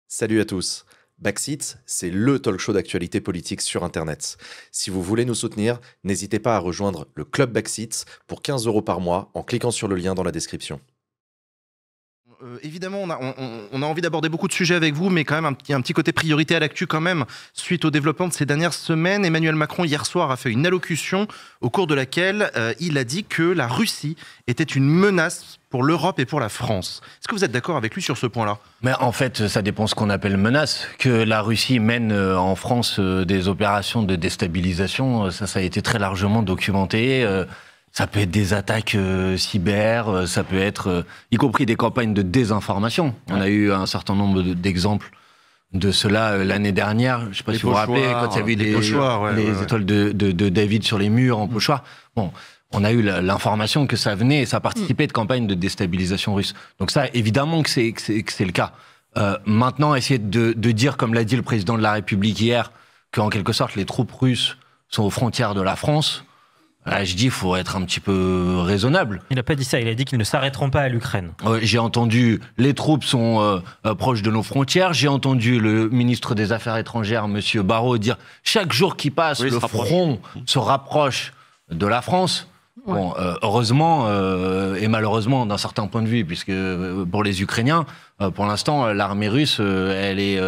Salut à tous. Backseat, c'est le talk show d'actualité politique sur Internet. Si vous voulez nous soutenir, n'hésitez pas à rejoindre le Club Backseat pour 15 € par mois en cliquant sur le lien dans la description. Évidemment, on a envie d'aborder beaucoup de sujets avec vous, mais quand même, il y a un petit côté priorité à l'actu quand même. Suite au développement de ces dernières semaines, Emmanuel Macron, hier soir, a fait une allocution au cours de laquelle il a dit que la Russie était une menace pour l'Europe et pour la France. Est-ce que vous êtes d'accord avec lui sur ce point-là ? Mais en fait, ça dépend ce qu'on appelle menace. Que la Russie mène en France des opérations de déstabilisation, ça a été très largement documenté. Ça peut être des attaques cyber, ça peut être, y compris des campagnes de désinformation. On a eu un certain nombre d'exemples de cela l'année dernière. Je ne sais pas si vous vous rappelez, quand il y avait les étoiles de David sur les murs en pochoir. Bon, on a eu l'information que ça venait et ça participait de campagnes de déstabilisation russe. Donc ça, évidemment que c'est le cas. Maintenant, essayer de dire, comme l'a dit le président de la République hier, qu'en quelque sorte, les troupes russes sont aux frontières de la France... Là, je dis, il faut être un petit peu raisonnable. Il n'a pas dit ça, il a dit qu'ils ne s'arrêteront pas à l'Ukraine. J'ai entendu, les troupes sont proches de nos frontières. J'ai entendu le ministre des Affaires étrangères, M. Barrot, dire chaque jour qui passe, le front se rapproche de la France. Ouais. Bon, heureusement et malheureusement d'un certain point de vue, puisque pour les Ukrainiens, pour l'instant, l'armée russe, elle est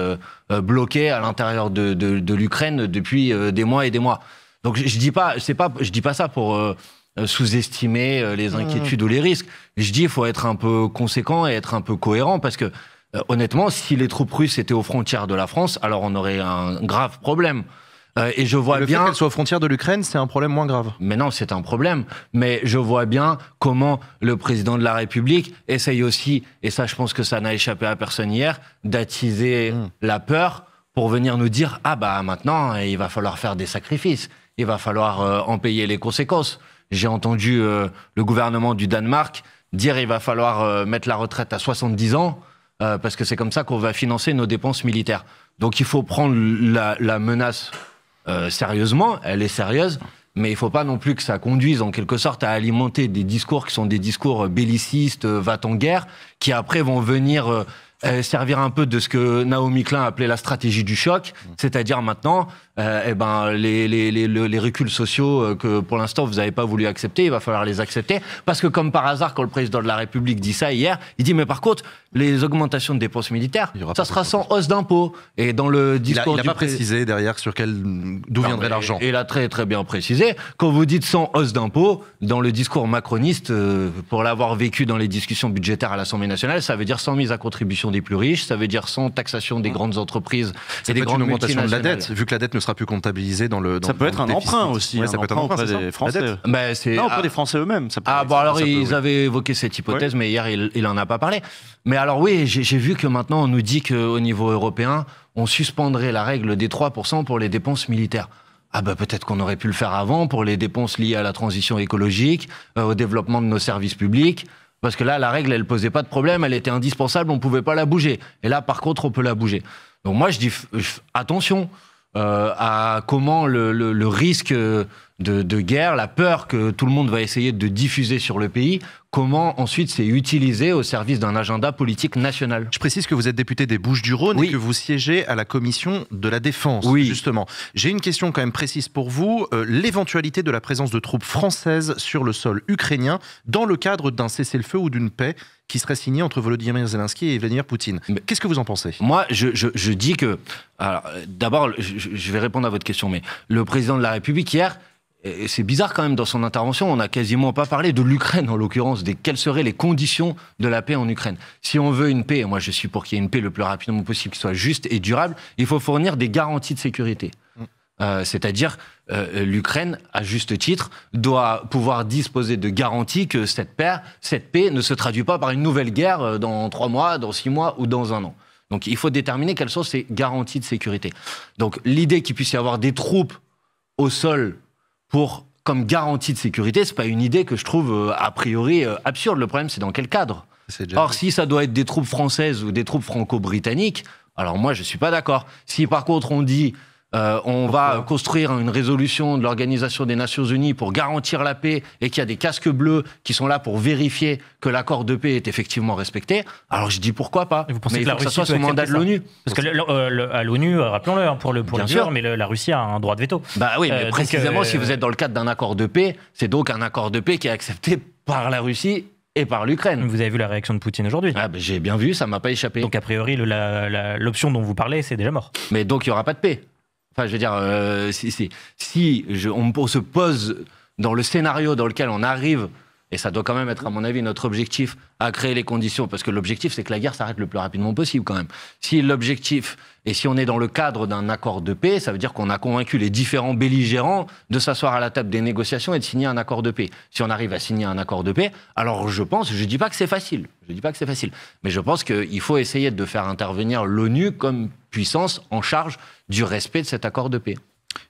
bloquée à l'intérieur de l'Ukraine depuis des mois et des mois. Donc je dis pas ça pour sous-estimer les inquiétudes ou les risques. Je dis il faut être un peu conséquent et être un peu cohérent parce que honnêtement, si les troupes russes étaient aux frontières de la France, alors on aurait un grave problème. Et je vois bien le fait qu'elles soient aux frontières de l'Ukraine, c'est un problème moins grave. Mais non, c'est un problème. Mais je vois bien comment le président de la République essaye aussi, et ça je pense que ça n'a échappé à personne hier, d'attiser la peur pour venir nous dire ah bah maintenant il va falloir faire des sacrifices. Il va falloir en payer les conséquences. J'ai entendu le gouvernement du Danemark dire il va falloir mettre la retraite à 70 ans parce que c'est comme ça qu'on va financer nos dépenses militaires. Donc il faut prendre la menace sérieusement, elle est sérieuse, mais il ne faut pas non plus que ça conduise en quelque sorte à alimenter des discours qui sont des discours bellicistes, va-t-en-guerre, qui après vont venir... servir un peu de ce que Naomi Klein appelait la stratégie du choc, c'est-à-dire maintenant, les reculs sociaux que pour l'instant vous n'avez pas voulu accepter, il va falloir les accepter, parce que comme par hasard, quand le président de la République dit ça hier, il dit mais par contre, les augmentations de dépenses militaires, ça sera sans hausse d'impôts. Et dans le discours il n'a pas précisé derrière d'où viendrait l'argent. Il a très très bien précisé. Quand vous dites sans hausse d'impôts, dans le discours macroniste, pour l'avoir vécu dans les discussions budgétaires à l'Assemblée nationale, ça veut dire sans mise à contribution des plus riches, ça veut dire sans taxation des grandes entreprises et des grandes augmentation multinationales. De la dette, vu que la dette ne sera plus comptabilisée dans le. Ça peut être un emprunt aussi. Ça peut être un emprunt des Français. Non, auprès des Français eux-mêmes. Ils avaient évoqué cette hypothèse, mais hier il en a pas parlé. Mais alors oui, j'ai vu que maintenant on nous dit qu'au niveau européen, on suspendrait la règle des 3% pour les dépenses militaires. Ah bah peut-être qu'on aurait pu le faire avant pour les dépenses liées à la transition écologique, au développement de nos services publics. Parce que là, la règle, elle posait pas de problème, elle était indispensable, on pouvait pas la bouger. Et là, par contre, on peut la bouger. Donc moi, je dis attention à comment le risque de guerre, la peur que tout le monde va essayer de diffuser sur le pays, comment ensuite c'est utilisé au service d'un agenda politique national. Je précise que vous êtes député des Bouches-du-Rhône et que vous siégez à la commission de la Défense, justement. J'ai une question quand même précise pour vous. L'éventualité de la présence de troupes françaises sur le sol ukrainien dans le cadre d'un cessez-le-feu ou d'une paix qui serait signée entre Volodymyr Zelensky et Vladimir Poutine. Qu'est-ce que vous en pensez ? Moi, je dis que... Alors, d'abord, je vais répondre à votre question, mais le président de la République hier... Et c'est bizarre quand même dans son intervention, on n'a quasiment pas parlé de l'Ukraine en l'occurrence, quelles seraient les conditions de la paix en Ukraine. Si on veut une paix, et moi je suis pour qu'il y ait une paix le plus rapidement possible, qui soit juste et durable, il faut fournir des garanties de sécurité. C'est-à-dire l'Ukraine, à juste titre, doit pouvoir disposer de garanties que cette paix ne se traduit pas par une nouvelle guerre dans 3 mois, dans 6 mois ou dans 1 an. Donc il faut déterminer quelles sont ces garanties de sécurité. Donc l'idée qu'il puisse y avoir des troupes au sol comme garantie de sécurité, c'est pas une idée que je trouve a priori absurde. Le problème, c'est dans quel cadre. Or, si ça doit être des troupes françaises ou des troupes franco-britanniques, alors moi, je suis pas d'accord. Si par contre on dit on va construire une résolution de l'Organisation des Nations Unies pour garantir la paix et qu'il y a des casques bleus qui sont là pour vérifier que l'accord de paix est effectivement respecté, alors je dis pourquoi pas. Et vous pensez mais que il faut que ça soit sous mandat de l'ONU. Parce que à l'ONU, rappelons-le pour le dire, mais la Russie a un droit de veto. Bah oui, mais précisément si vous êtes dans le cadre d'un accord de paix, c'est donc un accord de paix qui est accepté par la Russie et par l'Ukraine. Vous avez vu la réaction de Poutine aujourd'hui. J'ai bien vu, ça m'a pas échappé. Donc a priori, l'option dont vous parlez, c'est déjà mort. Mais donc il n'y aura pas de paix. Enfin, je veux dire, on se pose dans le scénario dans lequel on arrive, et ça doit quand même être, à mon avis, notre objectif, à créer les conditions, parce que l'objectif, c'est que la guerre s'arrête le plus rapidement possible, quand même. Si l'objectif, et si on est dans le cadre d'un accord de paix, ça veut dire qu'on a convaincu les différents belligérants de s'asseoir à la table des négociations et de signer un accord de paix. Si on arrive à signer un accord de paix, alors je dis pas que c'est facile, mais je pense qu'il faut essayer de faire intervenir l'ONU comme puissance en charge du respect de cet accord de paix.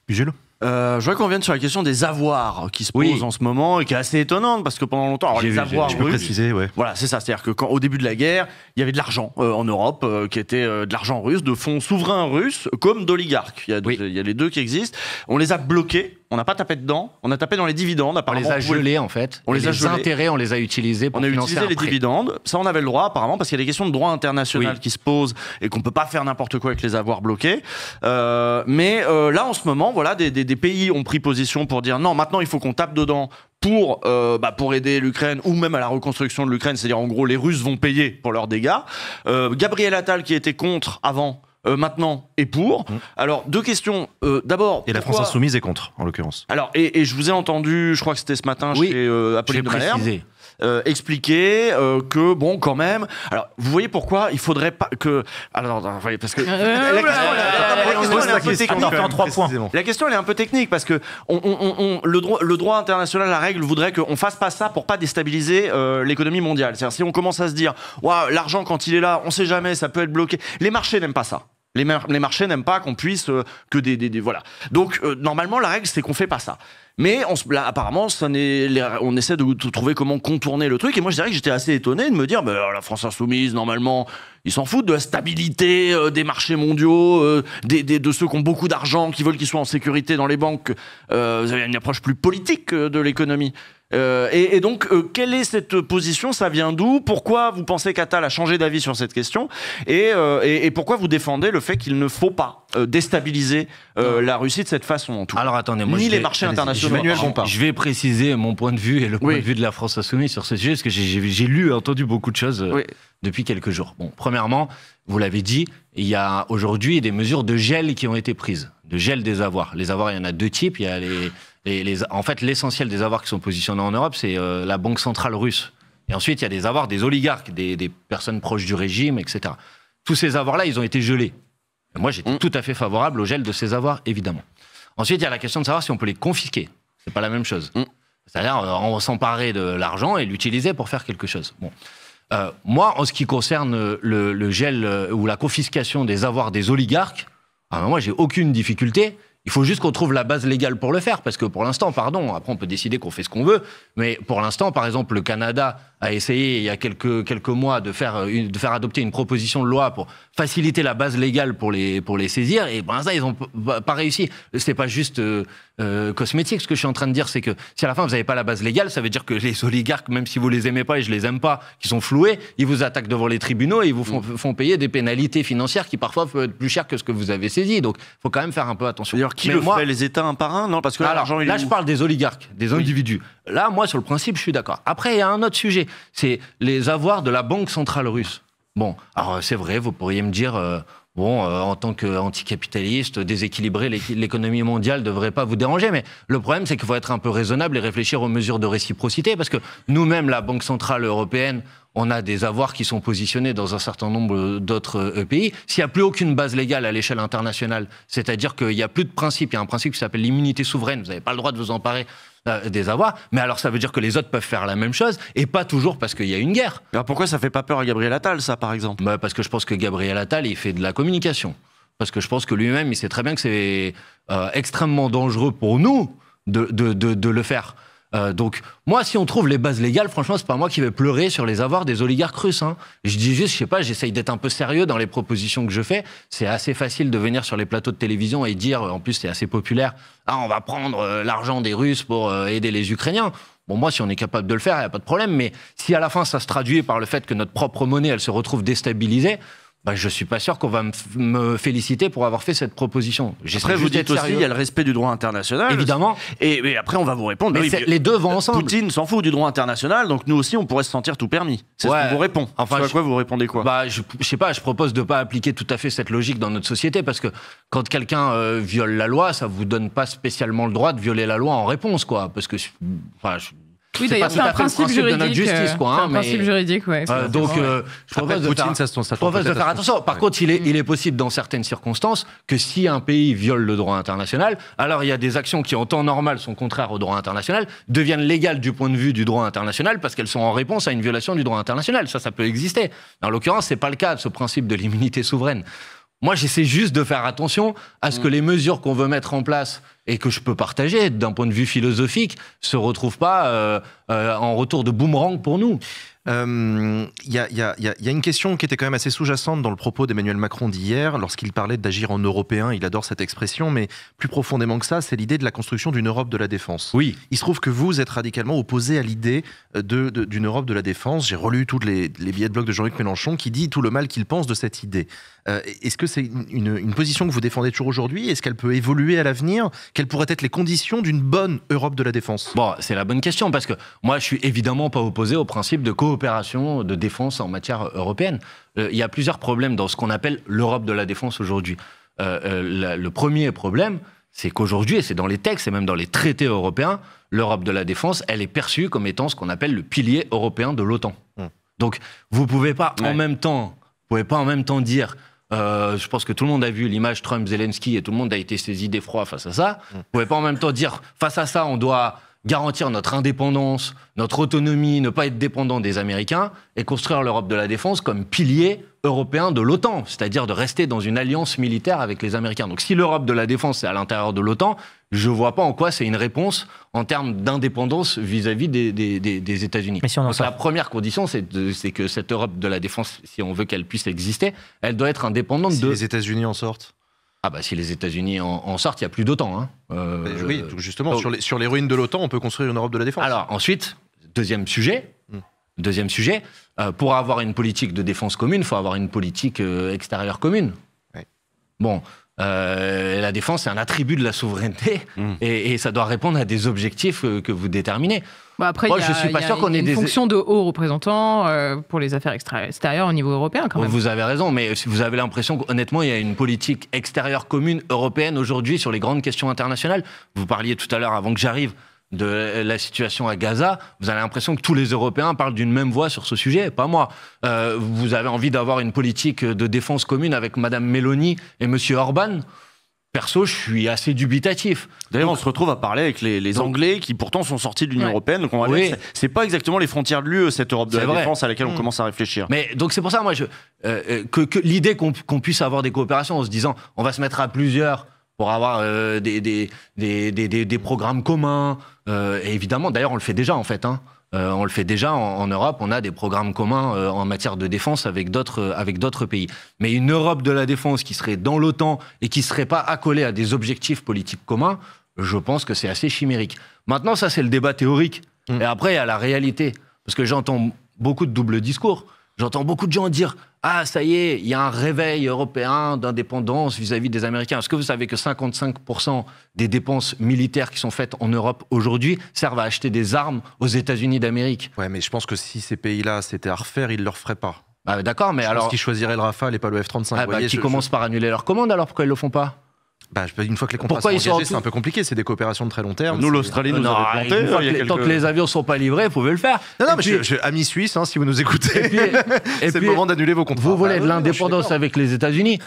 Jules ? Je voudrais qu'on revienne sur la question des avoirs qui se posent en ce moment et qui est assez étonnante parce que pendant longtemps, alors les avoirs russes, tu peux préciser, ouais. Voilà, c'est ça. C'est-à-dire que au début de la guerre, il y avait de l'argent en Europe qui était de l'argent russe, de fonds souverains russes comme d'oligarques. Il y a les deux qui existent. On les a bloqués. On n'a pas tapé dedans. On a tapé dans les dividendes. On les a gelés en fait. On les a gelés. Intérêts, on les a utilisés pour financer utilisé les dividendes. Ça, on avait le droit apparemment parce qu'il y a des questions de droit international qui se posent et qu'on peut pas faire n'importe quoi avec les avoirs bloqués. Mais là, en ce moment, voilà, des pays ont pris position pour dire non, maintenant il faut qu'on tape dedans pour aider l'Ukraine ou même à la reconstruction de l'Ukraine, c'est-à-dire en gros les Russes vont payer pour leurs dégâts. Gabriel Attal qui était contre avant, maintenant est pour. Alors deux questions. D'abord, et la France insoumise est contre en l'occurrence. Alors et je vous ai entendu, je crois que c'était ce matin chez Apolline de Malherbe. Expliquer que bon quand même. Alors vous voyez pourquoi il faudrait pas que. Alors parce que la question elle est un peu technique parce que le droit international, la règle voudrait qu'on fasse pas ça pour pas déstabiliser l'économie mondiale. C'est-à-dire si on commence à se dire l'argent quand il est là, on sait jamais, ça peut être bloqué. Les marchés n'aiment pas ça. Les marchés n'aiment pas qu'on puisse que voilà. Donc normalement la règle c'est qu'on fait pas ça. Mais là, apparemment, on essaie de trouver comment contourner le truc. Et moi, je dirais que j'étais assez étonné de me dire, la France insoumise, normalement, ils s'en foutent de la stabilité des marchés mondiaux, de ceux qui ont beaucoup d'argent, qui veulent qu'ils soient en sécurité dans les banques. Vous avez une approche plus politique de l'économie. Et donc, quelle est cette position? Ça vient d'où? Pourquoi vous pensez qu'Attal a changé d'avis sur cette question? Et pourquoi vous défendez le fait qu'il ne faut pas déstabiliser la Russie de cette façon, en tout cas? Alors attendez, moi, ni les marchés internationaux. Je vais préciser mon point de vue et le point de vue de la France insoumise sur ce sujet, parce que j'ai lu et entendu beaucoup de choses depuis quelques jours. Bon, premièrement, vous l'avez dit, il y a aujourd'hui des mesures de gel qui ont été prises, de gel des avoirs. Les avoirs, il y en a deux types. Il y a en fait, l'essentiel des avoirs qui sont positionnés en Europe, c'est la Banque centrale russe. Et ensuite, il y a des avoirs des oligarques, des personnes proches du régime, etc. Tous ces avoirs-là, ils ont été gelés. Et moi, j'étais tout à fait favorable au gel de ces avoirs, évidemment. Ensuite, il y a la question de savoir si on peut les confisquer. C'est pas la même chose. C'est-à-dire, on s'emparer de l'argent et l'utiliser pour faire quelque chose. Bon. Moi, en ce qui concerne le gel ou la confiscation des avoirs des oligarques, moi, j'ai aucune difficulté. Il faut juste qu'on trouve la base légale pour le faire, parce que pour l'instant, après on peut décider qu'on fait ce qu'on veut, mais pour l'instant, par exemple, le Canada a essayé il y a quelques mois de faire adopter une proposition de loi pour faciliter la base légale pour les saisir, et pour l'instant, ils n'ont pas réussi. C'est pas juste cosmétique. Ce que je suis en train de dire, c'est que si à la fin vous n'avez pas la base légale, ça veut dire que les oligarques, même si vous les aimez pas et je les aime pas, qui sont floués, ils vous attaquent devant les tribunaux et ils vous font payer des pénalités financières qui parfois peuvent être plus chères que ce que vous avez saisi. Donc, il faut quand même faire un peu attention. D'ailleurs, qui le fait, les États un par un? Non, parce que l'argent, là, je parle des oligarques, des individus. Là, moi, sur le principe, je suis d'accord. Après, il y a un autre sujet, c'est les avoirs de la Banque centrale russe. Bon, alors c'est vrai, vous pourriez me dire, en tant qu'anticapitaliste, déséquilibrer l'économie mondiale ne devrait pas vous déranger, mais le problème, c'est qu'il faut être un peu raisonnable et réfléchir aux mesures de réciprocité, parce que nous-mêmes, la Banque centrale européenne, on a des avoirs qui sont positionnés dans un certain nombre d'autres pays. S'il n'y a plus aucune base légale à l'échelle internationale, c'est-à-dire qu'il n'y a plus de principe, il y a un principe qui s'appelle l'immunité souveraine, vous n'avez pas le droit de vous emparer des avoirs, mais alors ça veut dire que les autres peuvent faire la même chose, et pas toujours parce qu'il y a une guerre. Alors pourquoi ça fait pas peur à Gabriel Attal, ça, par exemple? Parce que je pense que Gabriel Attal, il fait de la communication. Parce que je pense que lui-même, il sait très bien que c'est extrêmement dangereux pour nous de le faire. Donc, moi, si on trouve les bases légales, franchement, c'est pas moi qui vais pleurer sur les avoirs des oligarques russes. Hein. Je dis juste, je sais pas, j'essaye d'être un peu sérieux dans les propositions que je fais. C'est assez facile de venir sur les plateaux de télévision et dire, en plus, c'est assez populaire, on va prendre l'argent des Russes pour aider les Ukrainiens. Bon, moi, si on est capable de le faire, il n'y a pas de problème. Mais si à la fin, ça se traduit par le fait que notre propre monnaie, elle se retrouve déstabilisée, je ne suis pas sûr qu'on va me féliciter pour avoir fait cette proposition. Après, vous dites aussi qu'il y a le respect du droit international. Évidemment. Et après, on va vous répondre. Mais les deux vont ensemble. Poutine s'en fout du droit international, donc nous aussi, on pourrait se sentir tout permis. C'est ce qu'on vous répond. Enfin, à quoi vous répondez quoi? Je sais pas, je propose de ne pas appliquer tout à fait cette logique dans notre société, parce que quand quelqu'un viole la loi, ça ne vous donne pas spécialement le droit de violer la loi en réponse, quoi. Parce que... Oui, d'ailleurs, c'est un principe juridique. De notre justice, quoi, c'est un principe juridique, ouais. Donc, je propose de faire attention. Par contre, il est possible, dans certaines circonstances, que si un pays viole le droit international, alors il y a des actions qui, en temps normal, sont contraires au droit international, deviennent légales du point de vue du droit international, parce qu'elles sont en réponse à une violation du droit international. Ça peut exister. En l'occurrence, c'est pas le cas de ce principe de l'immunité souveraine. Moi, j'essaie juste de faire attention à ce que les mesures qu'on veut mettre en place et que je peux partager d'un point de vue philosophique se retrouvent pas en retour de boomerang pour nous. Il y a une question qui était quand même assez sous-jacente dans le propos d'Emmanuel Macron d'hier, lorsqu'il parlait d'agir en européen. Il adore cette expression, mais plus profondément que ça, c'est l'idée de la construction d'une Europe de la défense. Oui. Il se trouve que vous êtes radicalement opposé à l'idée d'une Europe de la défense. J'ai relu tous les billets de blog de Jean-Luc Mélenchon qui dit tout le mal qu'il pense de cette idée. Est-ce que c'est une position que vous défendez toujours aujourd'hui? Est-ce qu'elle peut évoluer à l'avenir? Quelles pourraient être les conditions d'une bonne Europe de la défense? Bon, c'est la bonne question, parce que moi, je suis évidemment pas opposé au principe de coopération de défense en matière européenne. Il y a plusieurs problèmes dans ce qu'on appelle l'Europe de la défense aujourd'hui. Le premier problème, c'est qu'aujourd'hui, et c'est dans les textes et même dans les traités européens, l'Europe de la défense, elle est perçue comme étant ce qu'on appelle le pilier européen de l'OTAN. Donc, vous pouvez pas en même temps dire... je pense que tout le monde a vu l'image Trump-Zelensky et tout le monde a été saisi d'effroi face à ça. Vous pouvez pas en même temps dire, face à ça, on doit garantir notre indépendance, notre autonomie, ne pas être dépendant des Américains et construire l'Europe de la défense comme pilier européen de l'OTAN, c'est-à-dire de rester dans une alliance militaire avec les Américains. Donc si l'Europe de la défense est à l'intérieur de l'OTAN, je vois pas en quoi c'est une réponse en termes d'indépendance vis-à-vis des États-Unis. Donc la première condition, c'est que cette Europe de la défense, si on veut qu'elle puisse exister, elle doit être indépendante si les États-Unis en sortent. Ah bah si les États-Unis en sortent, il n'y a plus d'OTAN. Hein. Oui, justement, sur les ruines de l'OTAN, on peut construire une Europe de la défense. Alors ensuite, deuxième sujet, pour avoir une politique de défense commune, il faut avoir une politique extérieure commune. Ouais. Bon, la défense, c'est un attribut de la souveraineté et ça doit répondre à des objectifs que vous déterminez. Bon, après, moi, je suis pas sûr qu'on ait des fonctions de haut représentant pour les affaires extérieures au niveau européen, quand même. Vous avez raison, mais vous avez l'impression qu'honnêtement, il y a une politique extérieure commune européenne aujourd'hui sur les grandes questions internationales. Vous parliez tout à l'heure, avant que j'arrive, de la situation à Gaza. Vous avez l'impression que tous les Européens parlent d'une même voix sur ce sujet, pas moi. Vous avez envie d'avoir une politique de défense commune avec Madame Meloni et Monsieur Orban. Perso, je suis assez dubitatif. D'ailleurs, on se retrouve à parler avec les Anglais qui pourtant sont sortis de l'Union européenne. Donc c'est pas exactement les frontières de l'UE, cette Europe de la défense à laquelle on commence à réfléchir. Mais donc c'est pour ça, moi, que l'idée qu'on puisse avoir des coopérations en se disant on va se mettre à plusieurs pour avoir des programmes communs. Et évidemment, d'ailleurs, on le fait déjà en fait. On le fait déjà en Europe, on a des programmes communs en matière de défense avec d'autres pays. Mais une Europe de la défense qui serait dans l'OTAN et qui ne serait pas accolée à des objectifs politiques communs, je pense que c'est assez chimérique. Maintenant, ça c'est le débat théorique. Et après, il y a la réalité. Parce que j'entends beaucoup de doubles discours. J'entends beaucoup de gens dire « Ah, ça y est, il y a un réveil européen d'indépendance vis-à-vis des Américains. » Est-ce que vous savez que 55% des dépenses militaires qui sont faites en Europe aujourd'hui servent à acheter des armes aux États-Unis d'Amérique? Ouais, mais je pense que si ces pays-là, c'était à refaire, ils ne le referaient pas. Ah, d'accord, mais alors... Je pense qu'ils choisiraient le Rafale et pas le F-35. Qui commencent par annuler leurs commandes, alors pourquoi ils ne le font pas? Une fois que les contrats sont engagés, c'est un peu compliqué, c'est des coopérations de très long terme. Nous, l'Australie nous a planté. Tant que les avions ne sont pas livrés, vous pouvez le faire. Non, mais amis suisses, si vous nous écoutez, c'est le moment d'annuler vos contrats. Vous voulez de l'indépendance avec les États-Unis.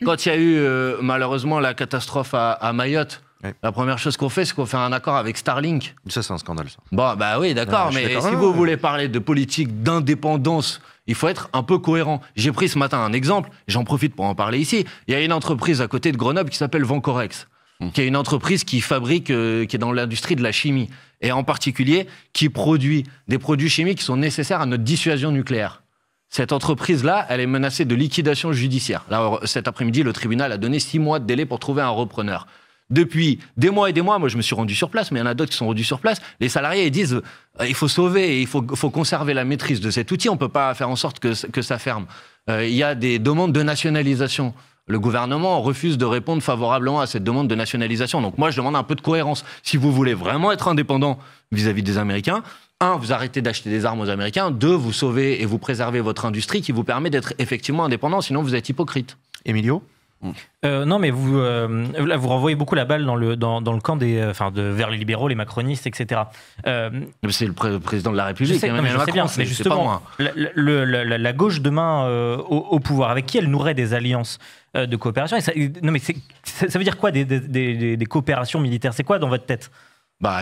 Quand il y a eu malheureusement la catastrophe à Mayotte, la première chose qu'on fait, c'est qu'on fait un accord avec Starlink. Ça, c'est un scandale, ça. Bon, bah oui, d'accord, mais si vous voulez parler de politique d'indépendance, il faut être un peu cohérent. J'ai pris ce matin un exemple, j'en profite pour en parler ici. Il y a une entreprise à côté de Grenoble qui s'appelle Vancorex. qui est une entreprise qui fabrique, qui est dans l'industrie de la chimie, et en particulier qui produit des produits chimiques qui sont nécessaires à notre dissuasion nucléaire. Cette entreprise-là, elle est menacée de liquidation judiciaire. Là, cet après-midi, le tribunal a donné 6 mois de délai pour trouver un repreneur. Depuis des mois et des mois, moi je me suis rendu sur place, mais il y en a d'autres qui sont rendus sur place, les salariés ils disent il faut sauver, il faut conserver la maîtrise de cet outil, on ne peut pas faire en sorte que ça ferme. Il y a des demandes de nationalisation. Le gouvernement refuse de répondre favorablement à cette demande de nationalisation. Donc moi je demande un peu de cohérence. Si vous voulez vraiment être indépendant vis-à-vis des Américains, 1, vous arrêtez d'acheter des armes aux Américains, 2, vous sauvez et vous préservez votre industrie qui vous permet d'être effectivement indépendant, sinon vous êtes hypocrite. Emilio ? Non, mais vous renvoyez beaucoup la balle dans le camp vers les libéraux, les macronistes, etc. C'est le président de la République. Je sais, bien, mais justement, la gauche demain au pouvoir, avec qui elle nourrait des alliances de coopération. Ça veut dire quoi des coopérations militaires? C'est quoi dans votre tête?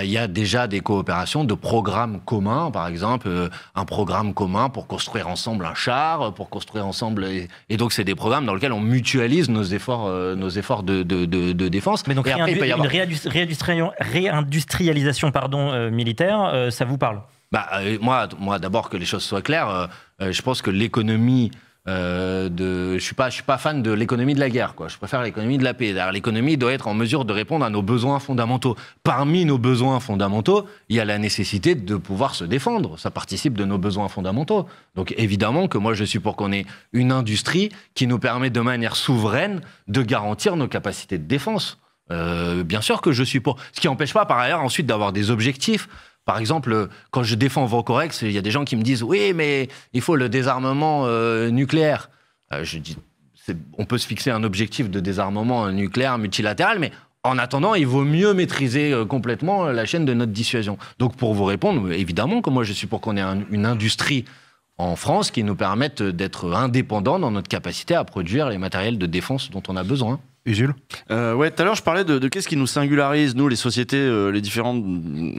Il y a déjà des coopérations de programmes communs, par exemple, un programme commun pour construire ensemble un char, pour construire ensemble... Et donc, c'est des programmes dans lesquels on mutualise nos efforts de défense. Mais donc, et après, une réindustrialisation militaire, ça vous parle? Moi, d'abord, que les choses soient claires, je pense que l'économie... je suis pas fan de l'économie de la guerre, quoi. Je préfère l'économie de la paix. L'économie doit être en mesure de répondre à nos besoins fondamentaux. Parmi nos besoins fondamentaux, il y a la nécessité de pouvoir se défendre. Ça participe de nos besoins fondamentaux. Donc évidemment que moi je suis pour qu'on ait une industrie qui nous permet de manière souveraine de garantir nos capacités de défense. Bien sûr que je suis pour. Ce qui n'empêche pas par ailleurs ensuite d'avoir des objectifs. Par exemple, quand je défends Vocorex, il y a des gens qui me disent « Oui, mais il faut le désarmement nucléaire ». Je dis on peut se fixer un objectif de désarmement nucléaire multilatéral, mais en attendant, il vaut mieux maîtriser complètement la chaîne de notre dissuasion. Donc pour vous répondre, évidemment que moi je suis pour qu'on ait une industrie en France qui nous permette d'être indépendants dans notre capacité à produire les matériels de défense dont on a besoin. Jules ? Tout à l'heure, je parlais de qu'est-ce qui nous singularise, nous, les sociétés, les différentes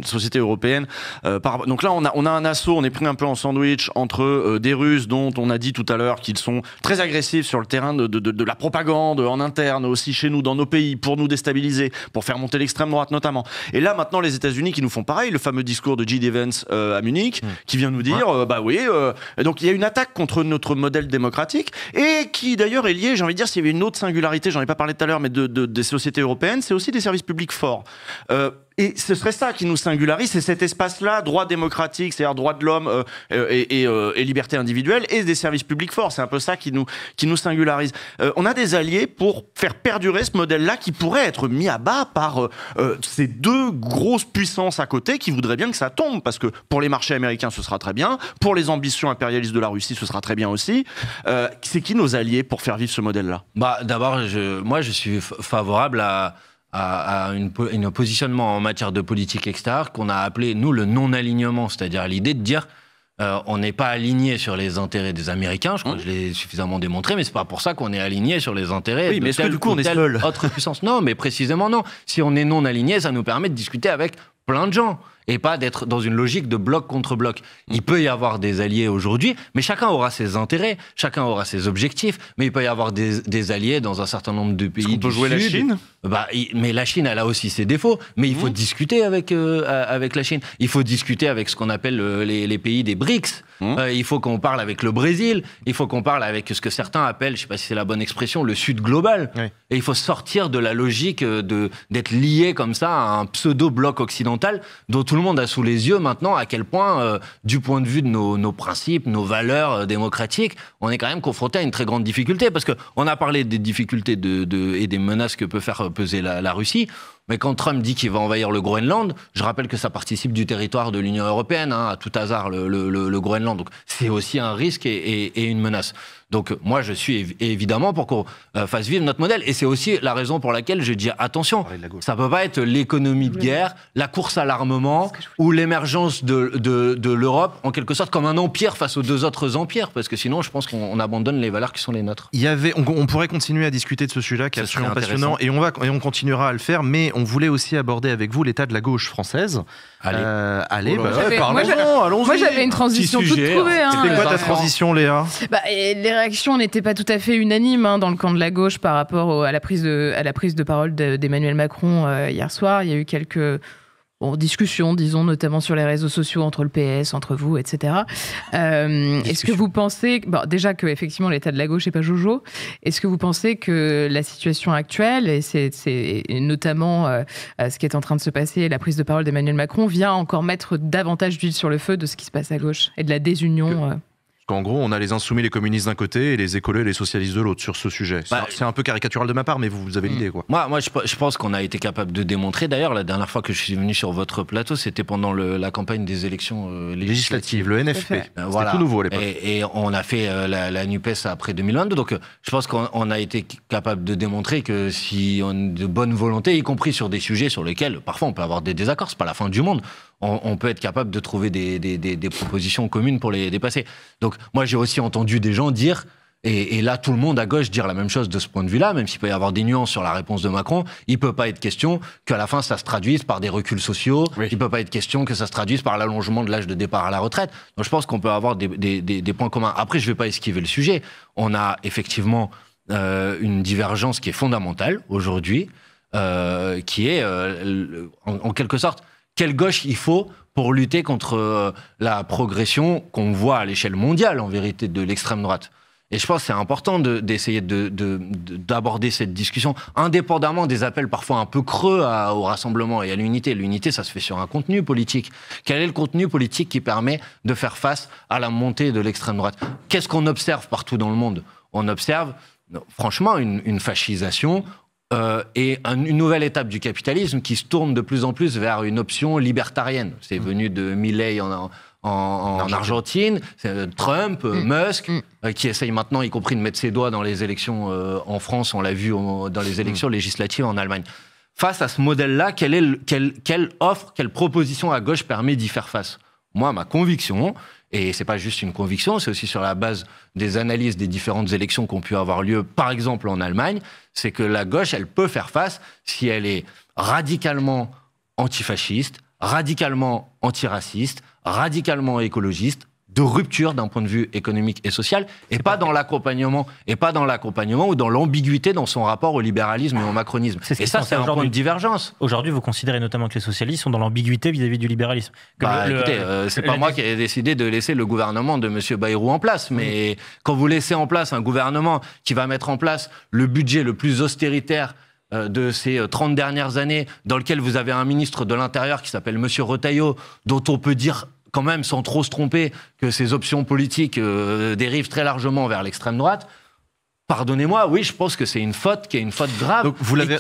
sociétés européennes. Donc là, on a un assaut, on est pris un peu en sandwich entre des Russes dont on a dit tout à l'heure qu'ils sont très agressifs sur le terrain de la propagande en interne, aussi chez nous, dans nos pays, pour nous déstabiliser, pour faire monter l'extrême droite notamment. Et là, maintenant, les États-Unis qui nous font pareil, le fameux discours de J.D. Vance à Munich, qui vient nous dire, et donc il y a une attaque contre notre modèle démocratique, et qui d'ailleurs est liée, j'ai envie de dire, s'il y avait une autre singularité, j'en ai pas parlé tout à l'heure, mais des sociétés européennes, c'est aussi des services publics forts. Et ce serait ça qui nous singularise, c'est cet espace-là, droit démocratique, c'est-à-dire droit de l'homme et liberté individuelle, et des services publics forts. C'est un peu ça qui nous singularise. On a des alliés pour faire perdurer ce modèle-là qui pourrait être mis à bas par ces deux grosses puissances à côté qui voudraient bien que ça tombe, parce que pour les marchés américains, ce sera très bien, pour les ambitions impérialistes de la Russie, ce sera très bien aussi. C'est qui nos alliés pour faire vivre ce modèle-là? D'abord, moi, je suis favorable à un positionnement en matière de politique extérieure qu'on a appelé, nous, le non-alignement, c'est-à-dire l'idée de dire on n'est pas aligné sur les intérêts des Américains, je crois que je l'ai suffisamment démontré, mais c'est pas pour ça qu'on est aligné sur les intérêts de telle ou telle autre puissance. Non, mais précisément non. Si on est non aligné, ça nous permet de discuter avec plein de gens et pas d'être dans une logique de bloc contre bloc. Il peut y avoir des alliés aujourd'hui, mais chacun aura ses intérêts, chacun aura ses objectifs, mais il peut y avoir des alliés dans un certain nombre de pays. On peut jouer la Chine ? Mais la Chine, elle a aussi ses défauts, mais il faut discuter avec la Chine. Il faut discuter avec ce qu'on appelle les pays des BRICS. Il faut qu'on parle avec le Brésil, il faut qu'on parle avec ce que certains appellent, je ne sais pas si c'est la bonne expression, le Sud global. Oui. Et il faut sortir de la logique d'être lié comme ça à un pseudo-bloc occidental dont tout le monde a sous les yeux maintenant à quel point, du point de vue de nos principes, nos valeurs démocratiques, on est quand même confronté à une très grande difficulté. Parce qu'on a parlé des difficultés et des menaces que peut faire peser la Russie. Mais quand Trump dit qu'il va envahir le Groenland, je rappelle que ça participe du territoire de l'Union européenne, à tout hasard, le Groenland. Donc c'est aussi un risque et une menace. Donc moi, je suis évidemment pour qu'on fasse vivre notre modèle. Et c'est aussi la raison pour laquelle je dis attention, ça peut pas être l'économie de guerre, la course à l'armement ou l'émergence de l'Europe, en quelque sorte, comme un empire face aux deux autres empires. Parce que sinon, je pense qu'on abandonne les valeurs qui sont les nôtres. On pourrait continuer à discuter de ce sujet-là qui est absolument passionnant. Et on continuera à le faire, mais on voulait aussi aborder avec vous l'état de la gauche française. Parlons-en, allons-y. Moi, j'avais une transition toute trouvée. C'était quoi ta transition, Léa ? Les réactions n'étaient pas tout à fait unanimes dans le camp de la gauche par rapport à la prise de parole d'Emmanuel Macron hier soir. Il y a eu quelques discussions, disons, notamment sur les réseaux sociaux entre le PS, entre vous, etc. Est-ce que vous pensez, déjà qu'effectivement l'état de la gauche n'est pas jojo, est-ce que vous pensez que la situation actuelle, et c'est notamment ce qui est en train de se passer, la prise de parole d'Emmanuel Macron, vient encore mettre davantage d'huile sur le feu de ce qui se passe à gauche et de la désunion En gros, on a les insoumis, les communistes d'un côté et les écolos et les socialistes de l'autre sur ce sujet. C'est un peu caricatural de ma part, mais vous avez l'idée, quoi. Moi, je pense qu'on a été capable de démontrer. D'ailleurs, la dernière fois que je suis venu sur votre plateau, c'était pendant la campagne des élections législatives, le NFP. C'était tout nouveau à l'époque. Et on a fait la NUPES après 2022. Donc, je pense qu'on a été capable de démontrer que si on a de bonne volonté, y compris sur des sujets sur lesquels parfois on peut avoir des désaccords, c'est pas la fin du monde. On peut être capable de trouver des propositions communes pour les dépasser. Donc, moi, j'ai aussi entendu des gens dire, et là, tout le monde à gauche dire la même chose de ce point de vue-là, même s'il peut y avoir des nuances sur la réponse de Macron, il ne peut pas être question qu'à la fin, ça se traduise par des reculs sociaux, il ne peut pas être question que ça se traduise par l'allongement de l'âge de départ à la retraite. Donc, je pense qu'on peut avoir des points communs. Après, je ne vais pas esquiver le sujet. On a effectivement une divergence qui est fondamentale aujourd'hui, qui est, en quelque sorte, quelle gauche il faut pour lutter contre la progression qu'on voit à l'échelle mondiale, en vérité, de l'extrême droite. Et je pense que c'est important d'essayer d'aborder cette discussion, indépendamment des appels parfois un peu creux au rassemblement et à l'unité. L'unité, ça se fait sur un contenu politique. Quel est le contenu politique qui permet de faire face à la montée de l'extrême droite? Qu'est-ce qu'on observe partout dans le monde? On observe, franchement, une fascisation, et une nouvelle étape du capitalisme qui se tourne de plus en plus vers une option libertarienne. C'est venu de Milei en Argentine, Trump, Musk, qui essaye maintenant, y compris, de mettre ses doigts dans les élections en France, on l'a vu dans les élections législatives en Allemagne. Face à ce modèle-là, quelle offre, quelle proposition à gauche permet d'y faire face? Moi, ma conviction, et c'est pas juste une conviction, c'est aussi sur la base des analyses des différentes élections qui ont pu avoir lieu, par exemple en Allemagne, c'est que la gauche, elle peut faire face si elle est radicalement antifasciste, radicalement antiraciste, radicalement écologiste, de rupture d'un point de vue économique et social, et pas dans l'accompagnement ou dans l'ambiguïté dans son rapport au libéralisme et au macronisme. Et ça, c'est un point de divergence. Aujourd'hui, vous considérez notamment que les socialistes sont dans l'ambiguïté vis-à-vis du libéralisme. Écoutez, c'est pas moi qui ai décidé de laisser le gouvernement de M. Bayrou en place, mais quand vous laissez en place un gouvernement qui va mettre en place le budget le plus austéritaire de ces 30 dernières années, dans lequel vous avez un ministre de l'Intérieur qui s'appelle M. Retailleau, dont on peut dire quand même, sans trop se tromper, que ces options politiques dérivent très largement vers l'extrême droite, pardonnez-moi, oui, je pense que c'est une faute qui est une faute grave. Donc vous l'avez...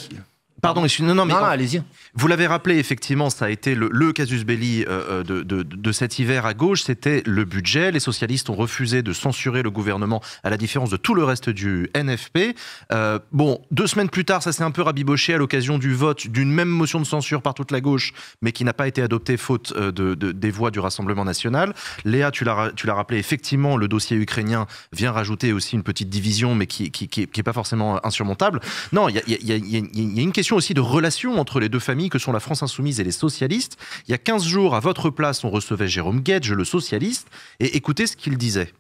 Pardon, non, allez-y. Vous l'avez rappelé, effectivement, ça a été le casus belli de cet hiver à gauche, c'était le budget. Les socialistes ont refusé de censurer le gouvernement, à la différence de tout le reste du NFP. 2 semaines plus tard, ça s'est un peu rabiboché à l'occasion du vote d'une même motion de censure par toute la gauche, mais qui n'a pas été adoptée faute des voix du Rassemblement national. Léa, tu l'as rappelé, effectivement, le dossier ukrainien vient rajouter aussi une petite division, mais qui est pas forcément insurmontable. Non, il y a une question aussi de relation entre les deux familles que sont la France Insoumise et les socialistes. Il y a 15 jours, à votre place, on recevait Jérôme Guedj, le socialiste, et écoutez ce qu'il disait.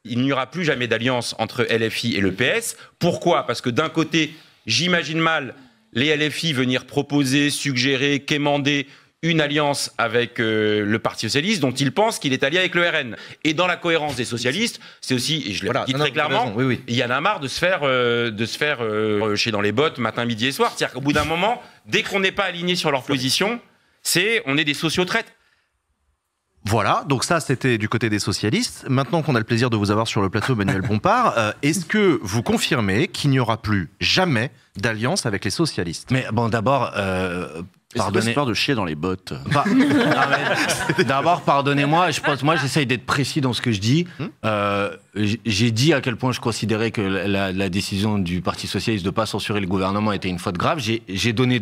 Il n'y aura plus jamais d'alliance entre LFI et le PS. Pourquoi? Parce que d'un côté, j'imagine mal les LFI venir proposer, suggérer, quémander une alliance avec le Parti socialiste dont ils pensent qu'il est allié avec le RN. Et dans la cohérence des socialistes, c'est aussi, et je le dis très clairement, il y en a marre de se faire chez dans les bottes matin, midi et soir. C'est-à-dire qu'au bout d'un moment, dès qu'on n'est pas aligné sur leur position, on est des sociotraites. Voilà, donc ça c'était du côté des socialistes. Maintenant qu'on a le plaisir de vous avoir sur le plateau, Manuel Bompard, est-ce que vous confirmez qu'il n'y aura plus jamais d'alliance avec les socialistes? Mais bon, d'abord... Pardonnez. C'est de chier dans les bottes. D'abord, pardonnez-moi. Moi, j'essaye d'être précis dans ce que je dis. J'ai dit à quel point je considérais que la décision du Parti socialiste de ne pas censurer le gouvernement était une faute grave. J'ai donné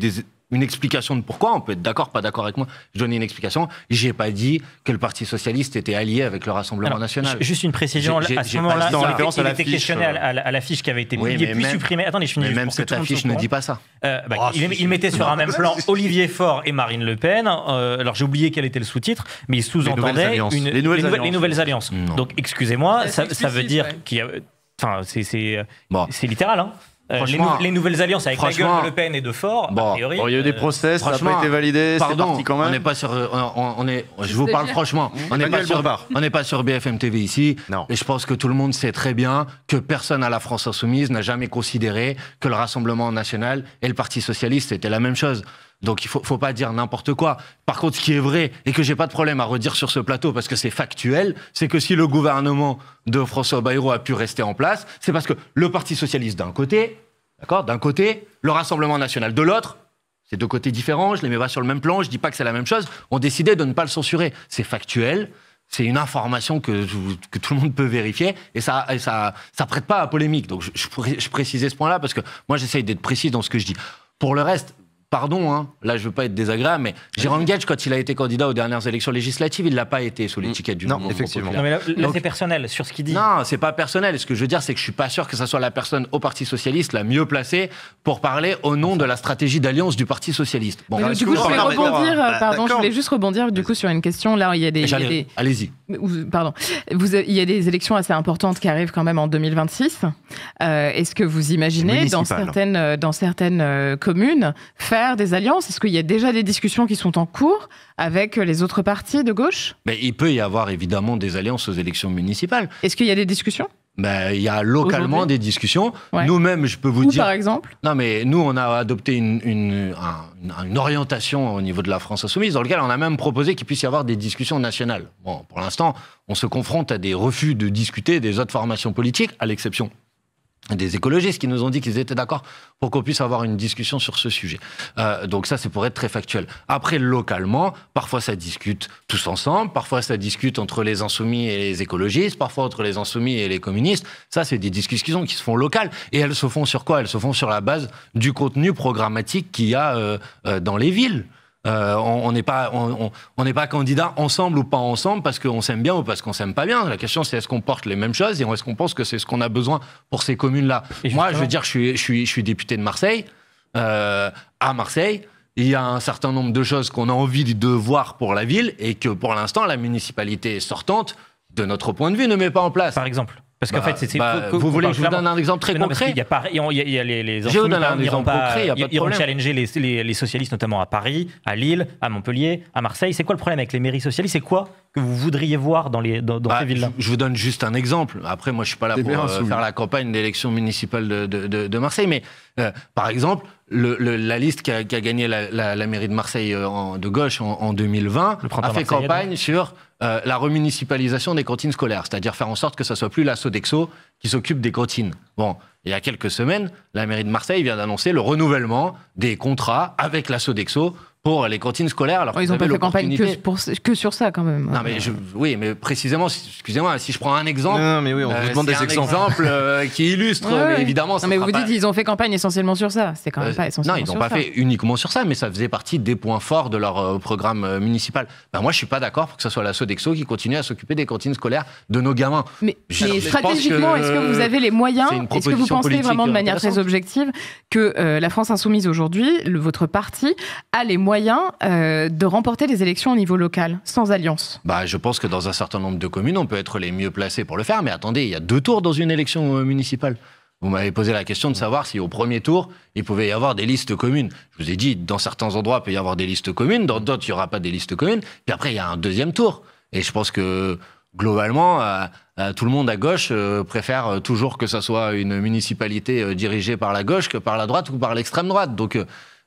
une explication de pourquoi. On peut être d'accord, pas d'accord avec moi. Je donnais une explication. J'ai pas dit que le Parti socialiste était allié avec le Rassemblement national. Juste une précision. À ce moment-là, il était questionné à l'affiche qui avait été publiée puis supprimée. Attendez, je finis. Mais même cette affiche ne dit pas ça. Il mettait sur un même plan Olivier Faure et Marine Le Pen. Alors j'ai oublié quel était le sous-titre, mais il sous-entendait les nouvelles alliances. Donc excusez-moi, ça veut dire qu'il y a... Enfin, c'est littéral, hein. Les nouvelles alliances avec la gueule de Le Pen et de Faure, a priori... il y a eu des procès, ça n'a pas été validé, c'est parti quand même. On n'est pas sur... je vous parle franchement, on n'est pas sur BFM TV ici, non. Et je pense que tout le monde sait très bien que personne à la France Insoumise n'a jamais considéré que le Rassemblement National et le Parti Socialiste étaient la même chose. Donc il faut pas dire n'importe quoi. Par contre, ce qui est vrai, et que j'ai pas de problème à redire sur ce plateau, parce que c'est factuel, c'est que si le gouvernement de François Bayrou a pu rester en place, c'est parce que le Parti Socialiste d'un côté, d'accord, d'un côté, le Rassemblement National de l'autre, c'est deux côtés différents, je les mets pas sur le même plan, je dis pas que c'est la même chose, ont décidé de ne pas le censurer. C'est factuel, c'est une information que tout le monde peut vérifier, et ça prête pas à polémique. Donc je précisais ce point-là, parce que moi j'essaye d'être précis dans ce que je dis. Pour le reste, pardon, hein, là je veux pas être désagréable, mais Jérôme Guedj, quand il a été candidat aux dernières élections législatives, il l'a pas été sous l'étiquette du mouvement effectivement. Non, mais là c'est personnel sur ce qu'il dit. Non, c'est pas personnel. Ce que je veux dire, c'est que je suis pas sûr que ça soit la personne au Parti Socialiste la mieux placée pour parler au nom de la stratégie d'alliance du Parti Socialiste. Bon, du coup, je voulais rebondir. Je voulais juste rebondir du coup sur une question. Là, il y a des. Allez-y. Pardon. Il y a des élections assez importantes qui arrivent quand même en 2026. Est-ce que vous imaginez dans certaines communes faire des alliances? Est-ce qu'il y a déjà des discussions qui sont en cours avec les autres partis de gauche? Mais il peut y avoir évidemment des alliances aux élections municipales. Est-ce qu'il y a des discussions? Il y a localement des discussions. Ouais. Nous-mêmes, je peux vous dire... par exemple? Non, mais nous, on a adopté une orientation au niveau de la France Insoumise, dans laquelle on a même proposé qu'il puisse y avoir des discussions nationales. Bon, pour l'instant, on se confronte à des refus de discuter des autres formations politiques, à l'exception des écologistes qui nous ont dit qu'ils étaient d'accord pour qu'on puisse avoir une discussion sur ce sujet. Donc ça, c'est pour être très factuel. Après, localement, parfois ça discute tous ensemble, parfois ça discute entre les insoumis et les écologistes, parfois entre les insoumis et les communistes. Ça, c'est des discussions qui se font locales. Et elles se font sur quoi? Elles se font sur la base du contenu programmatique qu'il y a dans les villes. On n'est pas candidats ensemble ou pas ensemble parce qu'on s'aime bien ou parce qu'on s'aime pas bien. La question, c'est est-ce qu'on porte les mêmes choses et est-ce qu'on pense que c'est ce qu'on a besoin pour ces communes-là. Moi, je veux dire, je suis député de Marseille. À Marseille, il y a un certain nombre de choses qu'on a envie de voir pour la ville et que pour l'instant, la municipalité sortante, de notre point de vue, ne met pas en place. Par exemple. Parce qu'en fait, vous voulez que je vous donne un exemple très concret? Il y a les insoumis iront challenger les socialistes, notamment à Paris, à Lille, à Montpellier, à Marseille. C'est quoi le problème avec les mairies socialistes? C'est quoi que vous voudriez voir dans ces villes-là? Je vous donne juste un exemple. Après, moi, je suis pas là pour faire la campagne d'élection municipale de Marseille, mais par exemple, la liste qui a gagné la mairie de Marseille de gauche en 2020 a fait campagne sur la remunicipalisation des cantines scolaires, c'est-à-dire faire en sorte que ça soit plus la Sodexo qui s'occupe des cantines. Bon, il y a quelques semaines, la mairie de Marseille vient d'annoncer le renouvellement des contrats avec la Sodexo pour les cantines scolaires. Alors ils n'ont pas fait campagne que sur ça, quand même. Non, mais oui, mais précisément, excusez-moi, si je prends un exemple... Non, mais oui, on vous demande des exemples. Qui illustre, mais évidemment... Non, mais vous dites qu'ils ont fait campagne essentiellement sur ça. C'est quand même pas essentiellement sur ça. Non, ils n'ont pas fait uniquement sur ça, mais ça faisait partie des points forts de leur programme municipal. Moi, je suis pas d'accord pour que ce soit la Sodexo qui continue à s'occuper des cantines scolaires de nos gamins. Mais stratégiquement, est-ce que vous avez les moyens? Est-ce que vous pensez vraiment de manière très objective que la France Insoumise aujourd'hui, votre parti, a les moyens de remporter des élections au niveau local, sans alliance? Je pense que dans un certain nombre de communes, on peut être les mieux placés pour le faire. Mais attendez, il y a 2 tours dans une élection municipale. Vous m'avez posé la question de savoir si au premier tour, il pouvait y avoir des listes communes. Je vous ai dit, dans certains endroits, il peut y avoir des listes communes, dans d'autres, il n'y aura pas des listes communes. Puis après, il y a un deuxième tour. Et je pense que, globalement, tout le monde à gauche préfère toujours que ça soit une municipalité dirigée par la gauche que par la droite ou par l'extrême droite. Donc...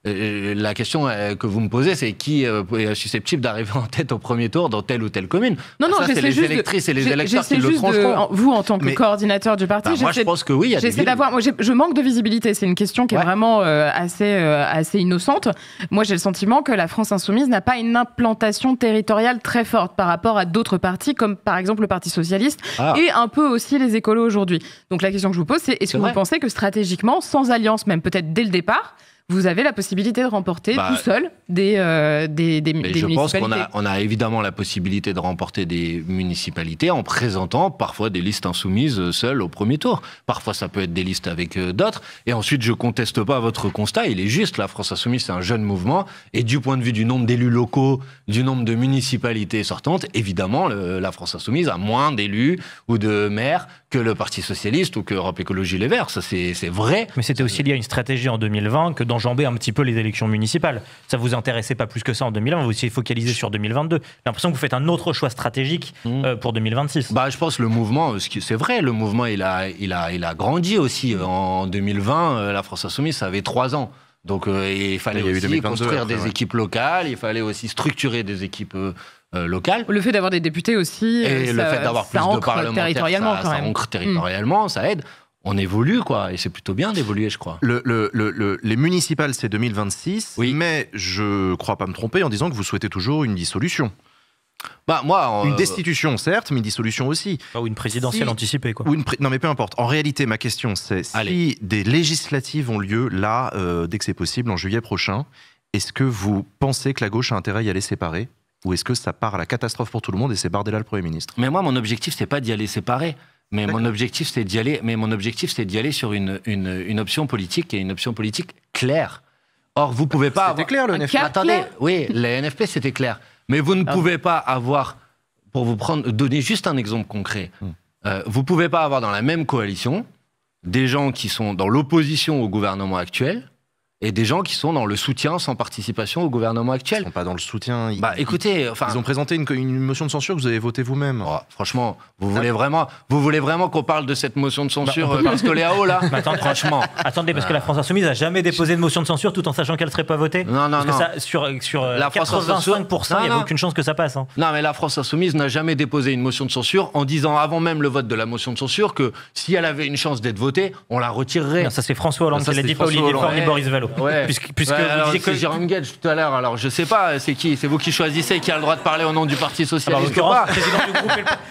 la question que vous me posez, c'est qui est susceptible d'arriver en tête au premier tour dans telle ou telle commune? Non, c'est les électrices et les électeurs qui le trancheront. Vous, en tant que coordinateur du parti, moi, je pense que oui. J'essaie d'avoir. Moi, je manque de visibilité. C'est une question qui est vraiment assez innocente. Moi, j'ai le sentiment que la France Insoumise n'a pas une implantation territoriale très forte par rapport à d'autres partis, comme par exemple le Parti Socialiste et un peu aussi les écolos aujourd'hui. Donc, la question que je vous pose, c'est est-ce que vous pensez que stratégiquement, sans alliance, même peut-être dès le départ, vous avez la possibilité de remporter tout seul des municipalités? Je pense qu'on a évidemment la possibilité de remporter des municipalités en présentant parfois des listes insoumises seules au premier tour. Parfois, ça peut être des listes avec d'autres. Et ensuite, je conteste pas votre constat. Il est juste, la France Insoumise, c'est un jeune mouvement. Et du point de vue du nombre d'élus locaux, du nombre de municipalités sortantes, évidemment, la France Insoumise a moins d'élus ou de maires que le Parti Socialiste ou que Europe Écologie Les Verts, ça c'est vrai. Mais c'était aussi lié à une stratégie en 2020 que d'enjamber un petit peu les élections municipales. Ça vous intéressait pas plus que ça en 2020, vous étiez focalisé sur 2022. J'ai l'impression que vous faites un autre choix stratégique pour 2026. Bah, je pense que le mouvement, c'est vrai, le mouvement il a grandi aussi. En 2020, la France Insoumise, ça avait 3 ans. Donc il fallait aussi construire des équipes locales, il fallait aussi structurer des équipes locales. Le fait d'avoir des députés aussi, et le fait d'avoir plus de parlementaires, territorialement, ça ancre territorialement, ça aide. On évolue, quoi, et c'est plutôt bien d'évoluer, je crois. Les municipales, c'est 2026, mais je crois pas me tromper en disant que vous souhaitez toujours une dissolution. Bah, moi, une destitution, certes, mais une dissolution aussi. Ou une présidentielle anticipée, quoi. Non, mais peu importe. En réalité, ma question, c'est si des législatives ont lieu, là, dès que c'est possible, en juillet prochain, est-ce que vous pensez que la gauche a intérêt à y aller séparée ? Ou est-ce que ça part à la catastrophe pour tout le monde et c'est Bardella le Premier ministre ? Mais moi, mon objectif, c'est pas d'y aller séparé. Mais mon objectif, c'est d'y aller sur une option politique et une option politique claire. Or, vous pouvez pas C'était clair, le NFP. Attendez, oui, le NFP, c'était clair. Mais vous ne pouvez pas avoir, pour vous donner juste un exemple concret, vous pouvez pas avoir dans la même coalition des gens qui sont dans l'opposition au gouvernement actuel et des gens qui sont dans le soutien sans participation au gouvernement actuel. Ils sont pas dans le soutien. Écoutez, ils ont présenté une motion de censure que vous avez votée vous-même. Oh, franchement, vous voulez vraiment qu'on parle de cette motion de censure parce que les AO là franchement. Attendez, parce que la France Insoumise a jamais déposé de motion de censure tout en sachant qu'elle serait pas votée. Non. Parce que ça, sur la 85%, il n'y a aucune chance que ça passe. Hein. Non, mais la France Insoumise n'a jamais déposé une motion de censure en disant avant même le vote de la motion de censure que si elle avait une chance d'être votée, on la retirerait. Non, ça c'est François Hollande qui l'a dit, pas Olivier Faure ni Boris Vallaud. Ouais. Puisque alors, vous disiez que Jérôme Guedj tout à l'heure, alors je sais pas, c'est qui ? C'est vous qui choisissez qui a le droit de parler au nom du Parti Socialiste ou pas ?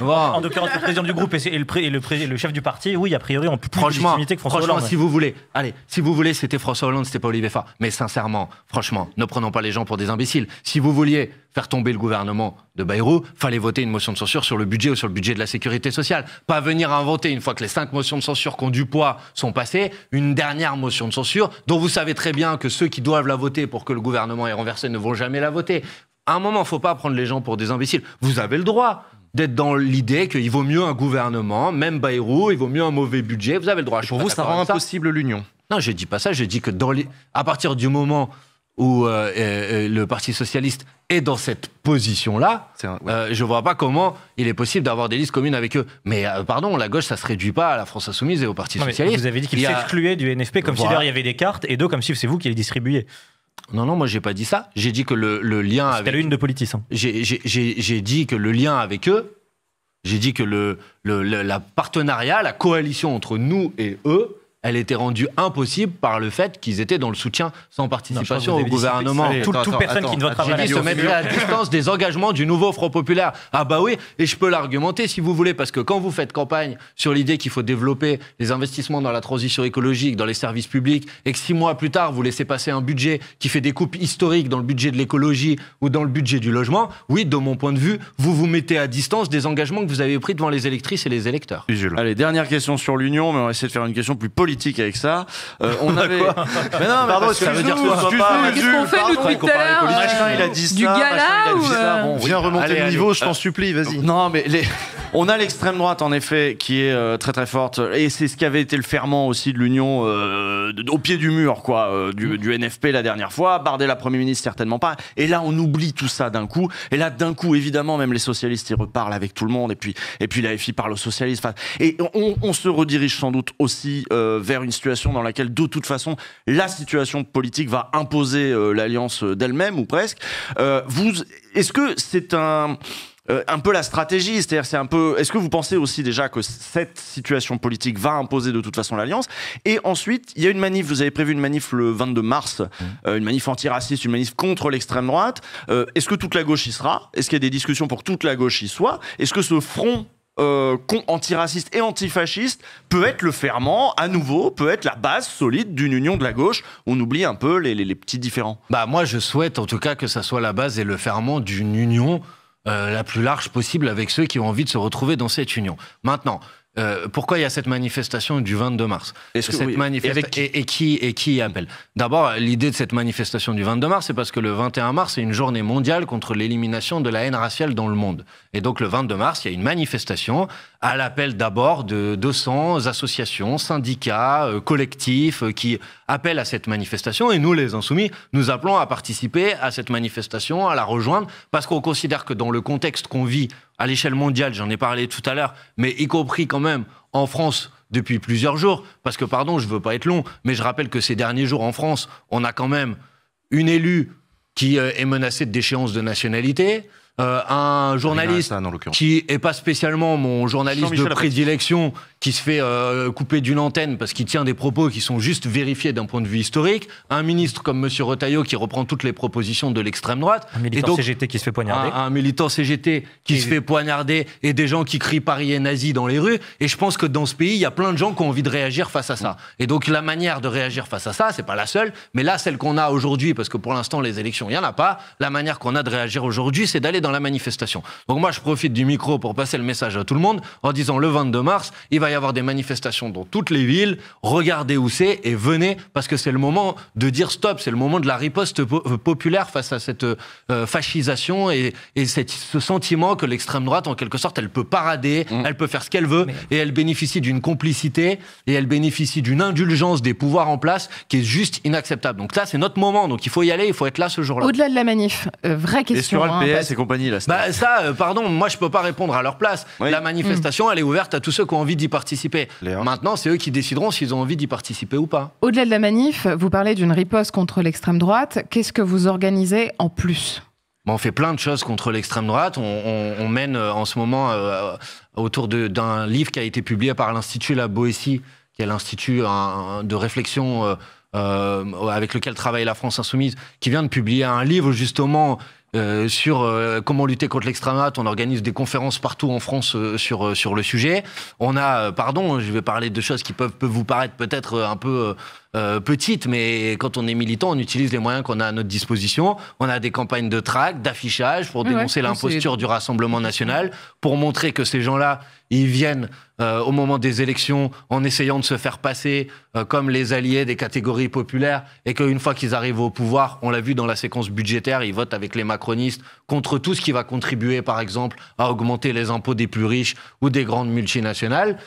En l'occurrence, le président du groupe et le chef du parti, oui, a priori, ont plus de légitimité que François Hollande. Si vous voulez, c'était François Hollande, c'était pas Olivier Faure. Mais sincèrement, franchement, ne prenons pas les gens pour des imbéciles. Si vous vouliez faire tomber le gouvernement de Bayrou, fallait voter une motion de censure sur le budget ou sur le budget de la sécurité sociale. Pas venir inventer, une fois que les 5 motions de censure qui ont du poids sont passées, une dernière motion de censure dont vous savez très bien que ceux qui doivent la voter pour que le gouvernement est renversé ne vont jamais la voter. À un moment, il ne faut pas prendre les gens pour des imbéciles. Vous avez le droit d'être dans l'idée qu'il vaut mieux un gouvernement, même Bayrou, il vaut mieux un mauvais budget. Vous avez le droit. Pour vous, ça rend impossible l'union ? Non, je ne dis pas ça. Je dis que à partir du moment où le Parti Socialiste est dans cette position-là, je ne vois pas comment il est possible d'avoir des listes communes avec eux. Mais pardon, la gauche, ça ne se réduit pas à la France Insoumise et au Parti Socialiste. Vous avez dit qu'il s'excluait du NFP comme si il y avait des cartes et comme si c'est vous qui les distribuiez. Non, moi j'ai pas dit ça. J'ai dit que le lien avec... C'était l'une de Politis. Hein. J'ai dit que le lien avec eux, j'ai dit que la partenariat, la coalition entre nous et eux, elle était rendue impossible par le fait qu'ils étaient dans le soutien sans participation au gouvernement. Toute personne qui ne votera pas. J'ai dit se mettrait à distance des engagements du nouveau Front Populaire. Ah bah oui, et je peux l'argumenter si vous voulez, parce que quand vous faites campagne sur l'idée qu'il faut développer les investissements dans la transition écologique, dans les services publics, et que 6 mois plus tard, vous laissez passer un budget qui fait des coupes historiques dans le budget de l'écologie ou dans le budget du logement, oui, de mon point de vue, vous vous mettez à distance des engagements que vous avez pris devant les électrices et les électeurs. Allez, dernière question sur l'Union, mais on va essayer de faire une question plus politique avec ça. On avait. Mais non, pardon, ça veut dire que ce soit pas. Qu'est-ce qu'on fait nous depuis tout à l'heure ? Machin, il a dit ça. Du gala ou viens remonter le niveau, je t'en supplie, vas-y. Non, mais on a l'extrême droite en effet qui est très très forte et c'est ce qui avait été le ferment aussi de l'Union au pied du mur quoi, du NFP la dernière fois. Bardella Premier ministre certainement pas. Et là on oublie tout ça d'un coup. Et là d'un coup évidemment même les socialistes ils reparlent avec tout le monde et puis la FI parle aux socialistes. Et on se redirige sans doute aussi vers une situation dans laquelle de toute façon la situation politique va imposer l'alliance d'elle-même ou presque. Est-ce que c'est un peu la stratégie, c'est-à-dire c'est un peu. Est-ce que vous pensez aussi déjà que cette situation politique va imposer de toute façon l'alliance ? Et ensuite, il y a une manif. Vous avez prévu une manif le 22 mars, une manif antiraciste, une manif contre l'extrême droite. Est-ce que toute la gauche y sera ? Est-ce qu'il y a des discussions pour que toute la gauche y soit ? Est-ce que ce front antiraciste et antifasciste peut être le ferment à nouveau, peut être la base solide d'une union de la gauche? On oublie un peu les petits différends. Bah moi, je souhaite en tout cas que ça soit la base et le ferment d'une union la plus large possible avec ceux qui ont envie de se retrouver dans cette union. Maintenant, pourquoi il y a cette manifestation du 22 mars ? Et qui appelle ? D'abord, l'idée de cette manifestation du 22 mars, c'est parce que le 21 mars, c'est une journée mondiale contre l'élimination de la haine raciale dans le monde. Et donc, le 22 mars, il y a une manifestation à l'appel d'abord de 200 associations, syndicats, collectifs qui appellent à cette manifestation. Et nous, les Insoumis, nous appelons à participer à cette manifestation, à la rejoindre, parce qu'on considère que dans le contexte qu'on vit à l'échelle mondiale, j'en ai parlé tout à l'heure, mais y compris quand même en France depuis plusieurs jours, parce que, pardon, je ne veux pas être long, mais je rappelle que ces derniers jours en France, on a quand même une élue qui est menacée de déchéance de nationalité, un journaliste qui n'est pas spécialement mon journaliste de prédilection, qui se fait couper d'une antenne parce qu'il tient des propos qui sont juste vérifiés d'un point de vue historique, un ministre comme M. Retailleau qui reprend toutes les propositions de l'extrême droite, un militant CGT qui se fait poignarder, un militant CGT qui se fait poignarder, et des gens qui crient Paris est nazi dans les rues. Et je pense que dans ce pays, il y a plein de gens qui ont envie de réagir face à ça. Et donc la manière de réagir face à ça, c'est pas la seule, mais là, celle qu'on a aujourd'hui, parce que pour l'instant, les élections, il n'y en a pas, la manière qu'on a de réagir aujourd'hui, c'est d'aller dans la manifestation. Donc moi, je profite du micro pour passer le message à tout le monde en disant le 22 mars, il va y avoir des manifestations dans toutes les villes, regardez où c'est et venez, parce que c'est le moment de dire stop, c'est le moment de la riposte populaire face à cette fascisation et ce sentiment que l'extrême droite, en quelque sorte, elle peut parader, elle peut faire ce qu'elle veut, et elle bénéficie d'une complicité et elle bénéficie d'une indulgence des pouvoirs en place qui est juste inacceptable. Donc là, c'est notre moment, donc il faut y aller, il faut être là ce jour-là. Au-delà de la manif, vraie question. Et sur le PS et compagnie, là. Pardon, moi je peux pas répondre à leur place. Oui. La manifestation, elle est ouverte à tous ceux qui ont envie d'y participer. Maintenant, c'est eux qui décideront s'ils ont envie d'y participer ou pas. Au-delà de la manif, vous parlez d'une riposte contre l'extrême droite. Qu'est-ce que vous organisez en plus ? On fait plein de choses contre l'extrême droite. On mène en ce moment autour d'un livre qui a été publié par l'Institut La Boétie, qui est l'institut de réflexion avec lequel travaille la France Insoumise, qui vient de publier un livre justement sur comment lutter contre l'extrême droite. On organise des conférences partout en France sur le sujet. On a, je vais parler de choses qui peuvent vous paraître peut-être un peu petites, mais quand on est militant, on utilise les moyens qu'on a à notre disposition. On a des campagnes de tract, d'affichage pour dénoncer l'imposture du Rassemblement national, pour montrer que ces gens-là, ils viennent au moment des élections en essayant de se faire passer comme les alliés des catégories populaires, et qu'une fois qu'ils arrivent au pouvoir, on l'a vu dans la séquence budgétaire, ils votent avec les macronistes contre tout ce qui va contribuer, par exemple, à augmenter les impôts des plus riches ou des grandes multinationales,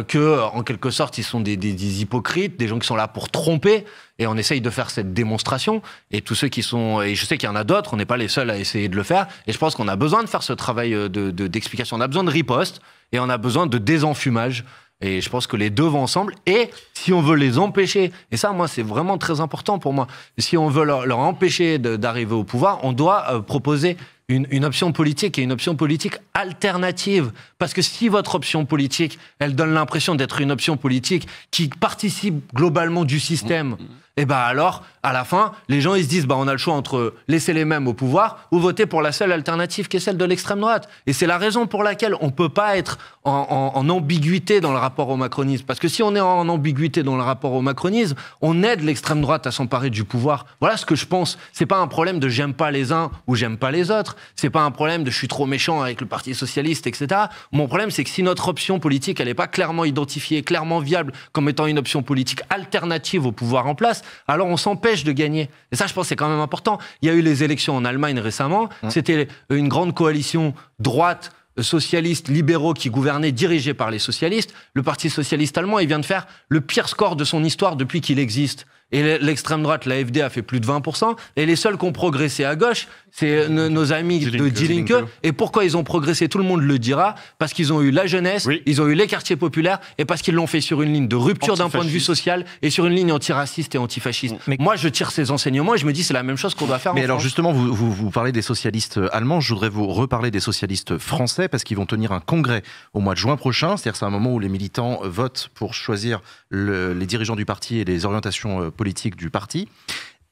que, en quelque sorte, ils sont des hypocrites, des gens qui sont là pour tromper, et on essaye de faire cette démonstration. Et tous ceux qui sont... Et je sais qu'il y en a d'autres, on n'est pas les seuls à essayer de le faire, et je pense qu'on a besoin de faire ce travail d'explication. On a besoin de riposte, et on a besoin de désenfumage. Et je pense que les deux vont ensemble. Et si on veut les empêcher, et ça, moi, c'est vraiment très important pour moi, si on veut leur empêcher d'arriver au pouvoir, on doit proposer une option politique, et une option politique alternative. Parce que si votre option politique, elle donne l'impression d'être une option politique qui participe globalement du système, et ben alors, à la fin, les gens ils se disent on a le choix entre laisser les mêmes au pouvoir ou voter pour la seule alternative qui est celle de l'extrême droite. Et c'est la raison pour laquelle on ne peut pas être en ambiguïté dans le rapport au macronisme. Parce que si on est en ambiguïté dans le rapport au macronisme, on aide l'extrême droite à s'emparer du pouvoir. Voilà ce que je pense. C'est pas un problème de j'aime pas les uns ou j'aime pas les autres. C'est pas un problème de je suis trop méchant avec le Parti socialiste, etc. Mon problème, c'est que si notre option politique, elle n'est pas clairement identifiée, clairement viable comme étant une option politique alternative au pouvoir en place, alors on s'empêche de gagner. Et ça, je pense que c'est quand même important. Il y a eu les élections en Allemagne récemment. C'était une grande coalition droite, socialistes, libéraux qui gouvernaient, dirigés par les socialistes. Le Parti socialiste allemand, il vient de faire le pire score de son histoire depuis qu'il existe. Et l'extrême droite, l'AfD, a fait plus de 20%. Et les seuls qui ont progressé à gauche, c'est nos amis de Die Linke. Et pourquoi ils ont progressé, tout le monde le dira, parce qu'ils ont eu la jeunesse, ils ont eu les quartiers populaires, et parce qu'ils l'ont fait sur une ligne de rupture d'un point de vue social, et sur une ligne antiraciste et antifasciste. Mais moi, je tire ces enseignements, et je me dis c'est la même chose qu'on doit faire en France. Alors justement, vous parlez des socialistes allemands, je voudrais vous reparler des socialistes français, parce qu'ils vont tenir un congrès au mois de juin prochain. C'est-à-dire c'est un moment où les militants votent pour choisir les dirigeants du parti et les orientations politiques du parti.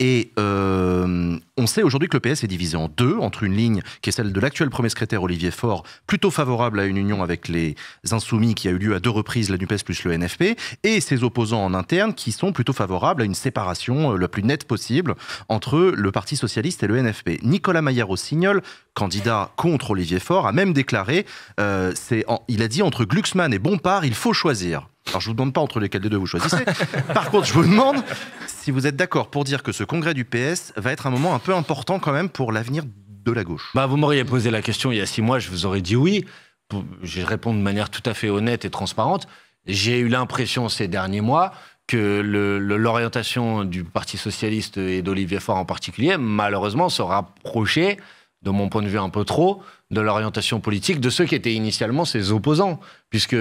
Et on sait aujourd'hui que le PS est divisé en deux, entre une ligne qui est celle de l'actuel premier secrétaire Olivier Faure, plutôt favorable à une union avec les Insoumis qui a eu lieu à 2 reprises, la NUPES plus le NFP, et ses opposants en interne qui sont plutôt favorables à une séparation la plus nette possible entre le Parti socialiste et le NFP. Nicolas Maillard-Rossignol, candidat contre Olivier Faure, a même déclaré, il a dit entre Glucksmann et Bompard, il faut choisir. Alors je ne vous demande pas entre lesquels des deux vous choisissez. Par contre, je vous demande si vous êtes d'accord pour dire que ce congrès du PS va être un moment un peu important quand même pour l'avenir de la gauche. Vous m'auriez posé la question il y a 6 mois, je vous aurais dit oui. je réponds de manière tout à fait honnête et transparente, j'ai eu l'impression ces derniers mois que l'orientation du Parti socialiste et d'Olivier Faure en particulier, malheureusement, se rapprochait, de mon point de vue un peu trop, de l'orientation politique de ceux qui étaient initialement ses opposants. Puisque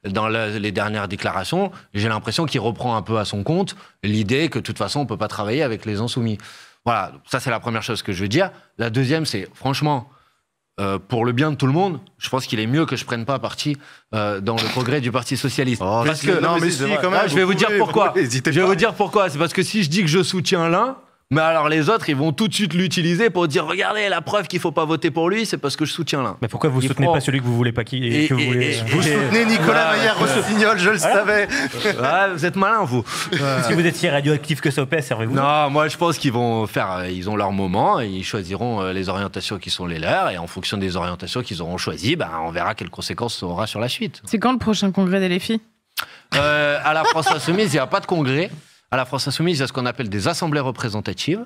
dans les dernières déclarations, j'ai l'impression qu'il reprend un peu à son compte l'idée que de toute façon, on ne peut pas travailler avec les insoumis. Voilà, ça c'est la première chose que je veux dire. La deuxième, c'est franchement, pour le bien de tout le monde, je pense qu'il est mieux que je prenne pas parti dans le progrès du Parti socialiste. Parce que non, mais si, quand même. Je vais vous dire pourquoi. Je vais vous dire pourquoi. C'est parce que si je dis que je soutiens l'un, mais alors les autres, ils vont tout de suite l'utiliser pour dire regardez, la preuve qu'il faut pas voter pour lui, c'est parce que je soutiens l'un. Mais pourquoi vous soutenez pas celui que vous voulez pas Vous soutenez Nicolas Maillard-Rossignol, je le savais. Vous êtes malin, vous. Si vous êtes si radioactif que ça au PS, servez-vous. Non, moi je pense qu'ils vont faire, ils ont leur moment, et ils choisiront les orientations qui sont les leurs, et en fonction des orientations qu'ils auront choisies, on verra quelles conséquences ça aura sur la suite. C'est quand le prochain congrès des LFI ? À la France Insoumise, il n'y a pas de congrès. À la France Insoumise, il y a ce qu'on appelle des assemblées représentatives.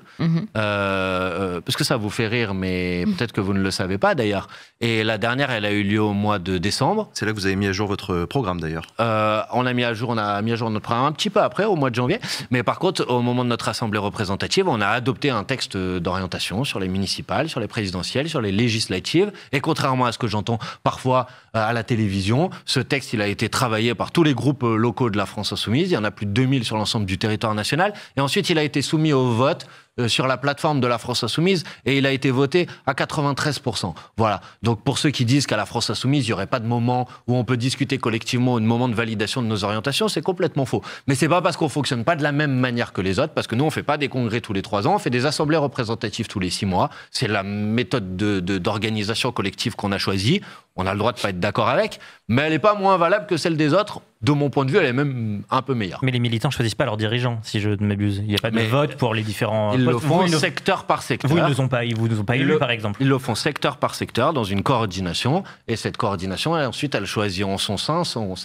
Parce que ça vous fait rire, mais peut-être que vous ne le savez pas d'ailleurs. Et la dernière, elle a eu lieu au mois de décembre. C'est là que vous avez mis à jour votre programme d'ailleurs. On a mis à jour notre programme un petit peu après, au mois de janvier. Mais par contre, au moment de notre assemblée représentative, on a adopté un texte d'orientation sur les municipales, sur les présidentielles, sur les législatives. Et contrairement à ce que j'entends parfois à la télévision, ce texte, il a été travaillé par tous les groupes locaux de la France Insoumise. Il y en a plus de 2000 sur l'ensemble du territoire national. Et ensuite, il a été soumis au vote sur la plateforme de la France Insoumise et il a été voté à 93%. Voilà. Donc pour ceux qui disent qu'à la France Insoumise, il n'y aurait pas de moment où on peut discuter collectivement, de moment de validation de nos orientations, c'est complètement faux. Mais c'est pas parce qu'on fonctionne pas de la même manière que les autres, parce que nous, on fait pas des congrès tous les 3 ans, on fait des assemblées représentatives tous les 6 mois. C'est la méthode d'organisation collective qu'on a choisie. On a le droit de pas être d'accord avec, mais elle n'est pas moins valable que celle des autres. De mon point de vue, elle est même un peu meilleure. Mais les militants ne choisissent pas leurs dirigeants, si je ne m'abuse. Il n'y a pas de vote pour les différents... Ils le font secteur par secteur. Ils ne vous ont pas élus, par exemple. Ils le font secteur par secteur, dans une coordination. Et cette coordination, ensuite, elle choisit en son sein son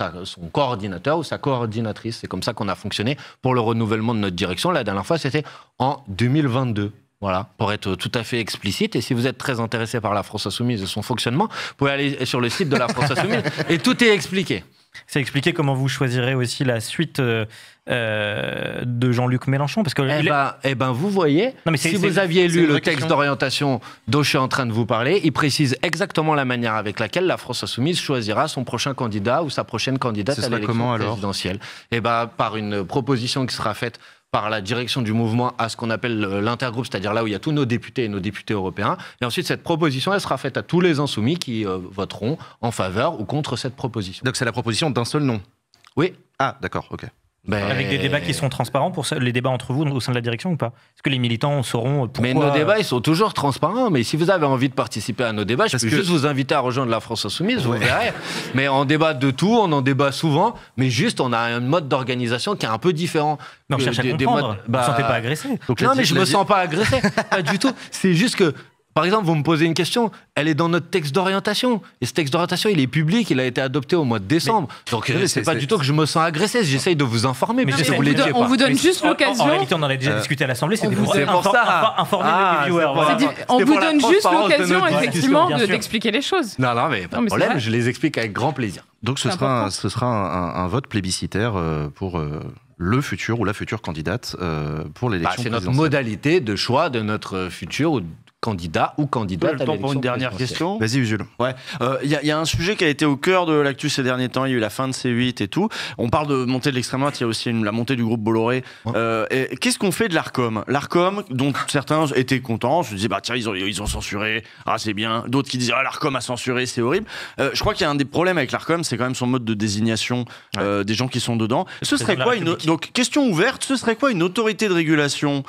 coordinateur ou sa coordinatrice. C'est comme ça qu'on a fonctionné pour le renouvellement de notre direction. La dernière fois, c'était en 2022. Voilà, pour être tout à fait explicite. Et si vous êtes très intéressé par la France Insoumise et son fonctionnement, vous pouvez aller sur le site de la France Insoumise et tout est expliqué. C'est expliquer comment vous choisirez aussi la suite de Jean-Luc Mélenchon, parce que vous voyez, si vous aviez lu le texte d'orientation dont je suis en train de vous parler, il précise exactement la manière avec laquelle la France Insoumise choisira son prochain candidat ou sa prochaine candidate à l'élection présidentielle. Par une proposition qui sera faite par la direction du mouvement à ce qu'on appelle l'intergroupe, c'est-à-dire là où il y a tous nos députés et nos députés européens. Et ensuite, cette proposition, elle sera faite à tous les insoumis qui voteront en faveur ou contre cette proposition. Donc c'est la proposition d'un seul nom ? Oui. Ah, d'accord, ok. Avec des débats qui sont transparents pour les débats entre vous au sein de la direction ou pas ? Est-ce que les militants sauront pourquoi... Mais nos débats, ils sont toujours transparents. Mais si vous avez envie de participer à nos débats, je peux juste vous inviter à rejoindre la France Insoumise, vous verrez. Mais on débat de tout, on en débat souvent, mais juste on a un mode d'organisation qui est un peu différent. Mais on cherche à comprendre. Vous ne vous sentez pas agressé ? Non, mais je ne me sens pas agressé. Pas du tout. C'est juste que... Par exemple, vous me posez une question, elle est dans notre texte d'orientation. Et ce texte d'orientation, il est public, il a été adopté au mois de décembre. Donc, c'est pas du tout que je me sens agressé, j'essaye de vous informer. Mais on vous donne juste l'occasion. En réalité, on en a déjà discuté à l'Assemblée, c'était pour informer les viewers. On vous donne juste l'occasion, effectivement, d'expliquer les choses. Non, mais pas de problème, je les explique avec grand plaisir. Donc, ce sera un vote plébiscitaire pour le futur ou la future candidate pour l'élection présidentielle. C'est notre modalité de choix de notre futur candidat ou candidate à l'élection pour une dernière question. Vas-y, Jules. Ouais. Y a un sujet qui a été au cœur de l'actu ces derniers temps. Il y a eu la fin de C8 et tout. On parle de montée de l'extrême droite. Il y a aussi la montée du groupe Bolloré. Qu'est-ce qu'on fait de l'Arcom ? L'Arcom, dont certains étaient contents, se disaient tiens, ils ont censuré. Ah, c'est bien. D'autres qui disaient l'Arcom a censuré, c'est horrible. Je crois qu'il y a un des problèmes avec l'Arcom, c'est quand même son mode de désignation des gens qui sont dedans. Ce serait quoi donc question ouverte. Ce serait quoi une autorité de régulation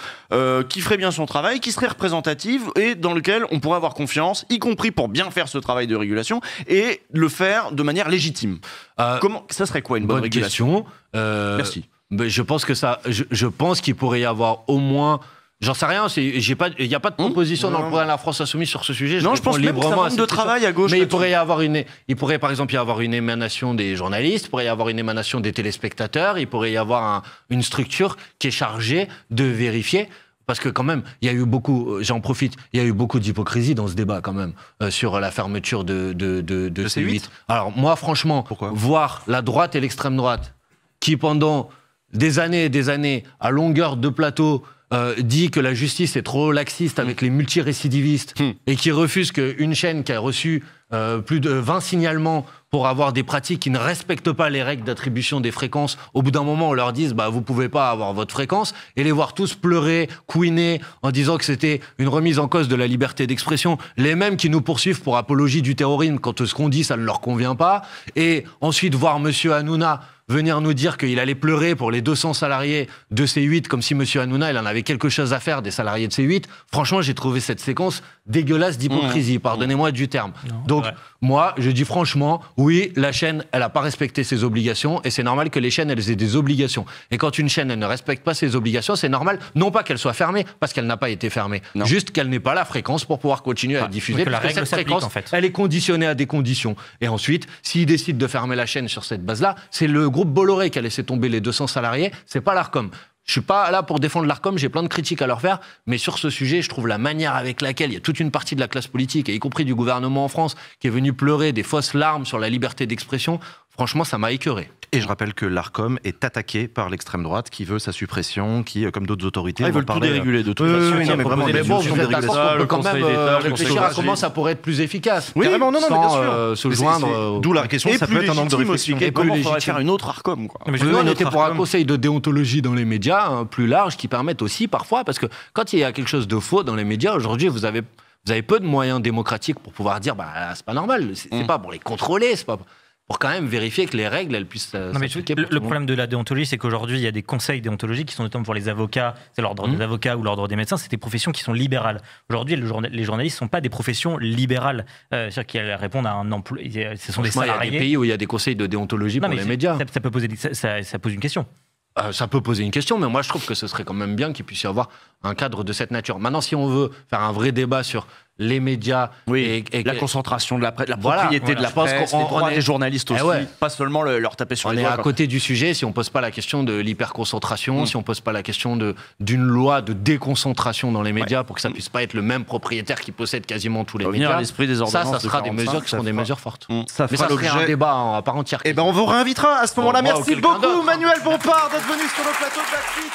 qui ferait bien son travail, qui serait représentative et dans lequel on pourrait avoir confiance, y compris pour bien faire ce travail de régulation et le faire de manière légitime. Ça serait quoi une bonne régulation ? Merci. Je pense qu'il pourrait y avoir au moins... J'en sais rien, il n'y a pas de proposition dans le programme de la France Insoumise sur ce sujet. Je pense même que ça manque de travail à gauche. Mais il pourrait par exemple y avoir une émanation des journalistes, il pourrait y avoir une émanation des téléspectateurs, il pourrait y avoir une structure qui est chargée de vérifier Parce que quand même, il y a eu beaucoup, j'en profite, il y a eu beaucoup d'hypocrisie dans ce débat quand même, sur la fermeture de C8. Alors moi, franchement, voir la droite et l'extrême droite, qui pendant des années et des années, à longueur de plateau, dit que la justice est trop laxiste avec les multirécidivistes et qui refuse qu'une chaîne qui a reçu plus de 20 signalements pour avoir des pratiques qui ne respectent pas les règles d'attribution des fréquences, au bout d'un moment, on leur dise bah, vous pouvez pas avoir votre fréquence, et les voir tous pleurer, couiner, en disant que c'était une remise en cause de la liberté d'expression, les mêmes qui nous poursuivent pour apologie du terrorisme quand ce qu'on dit, ça ne leur convient pas, et ensuite voir monsieur Hanouna venir nous dire qu'il allait pleurer pour les 200 salariés de C8, comme si M. Hanouna, il en avait quelque chose à faire des salariés de C8. Franchement, j'ai trouvé cette séquence dégueulasse d'hypocrisie, pardonnez-moi du terme. Non, donc, moi, je dis franchement, oui, la chaîne, elle n'a pas respecté ses obligations, et c'est normal que les chaînes, elles aient des obligations. Et quand une chaîne, elle ne respecte pas ses obligations, c'est normal, non pas qu'elle soit fermée, parce qu'elle n'a pas été fermée, juste qu'elle n'ait pas la fréquence pour pouvoir continuer à diffuser, parce que cette fréquence, en fait, elle est conditionnée à des conditions. Et ensuite, s'ils décident de fermer la chaîne sur cette base-là, c'est le groupe Bolloré qui a laissé tomber les 200 salariés, c'est pas l'Arcom. Je suis pas là pour défendre l'Arcom, j'ai plein de critiques à leur faire, mais sur ce sujet, je trouve la manière avec laquelle il y a toute une partie de la classe politique, et y compris du gouvernement en France, qui est venu pleurer des fausses larmes sur la liberté d'expression, franchement, ça m'a écœuré. Et je rappelle que l'Arcom est attaqué par l'extrême droite qui veut sa suppression, qui, comme d'autres autorités, ils veulent tout déréguler de toute façon. Mais bon, vous êtes d'accord, on peut quand même réfléchir à comment ça pourrait être plus efficace. Oui, carrément, non, sans se joindre. D'où la question, ça peut être un angle de réflexion. Et comment on pourrait faire une autre Arcom, quoi. On était pour un conseil de déontologie dans les médias, plus large, qui permette aussi parfois, parce que quand il y a quelque chose de faux dans les médias, aujourd'hui, vous avez peu de moyens démocratiques pour pouvoir dire, bah, c'est pas normal, c'est pas pour les contrôler, c'est pas pour quand même vérifier que les règles, elles puissent s'appliquer. Le problème de la déontologie, c'est qu'aujourd'hui, il y a des conseils déontologiques qui sont notamment pour les avocats, c'est l'ordre des avocats ou l'ordre des médecins, c'est des professions qui sont libérales. Aujourd'hui, les journalistes ne sont pas des professions libérales, c'est-à-dire qu'elles répondent à un emploi. Ce sont des salariés. Il y a des pays où il y a des conseils de déontologie pour les médias. Ça pose une question. Ça peut poser une question, mais moi je trouve que ce serait quand même bien qu'il puisse y avoir un cadre de cette nature. Maintenant, si on veut faire un vrai débat sur les médias et la concentration de la presse, la propriété de la presse, les droits des journalistes aussi, pas seulement leur taper sur les doigts. On est à côté du sujet si on pose pas la question de l'hyperconcentration, si on pose pas la question d'une loi de déconcentration dans les médias pour que ça puisse pas être le même propriétaire qui possède quasiment tous les médias. Ça sera des mesures qui seront des mesures fortes. Mais ça serait un débat à part entière. Eh ben on vous réinvitera à ce moment-là. Merci beaucoup Manuel Bompard d'être venu sur le plateau de Backseat.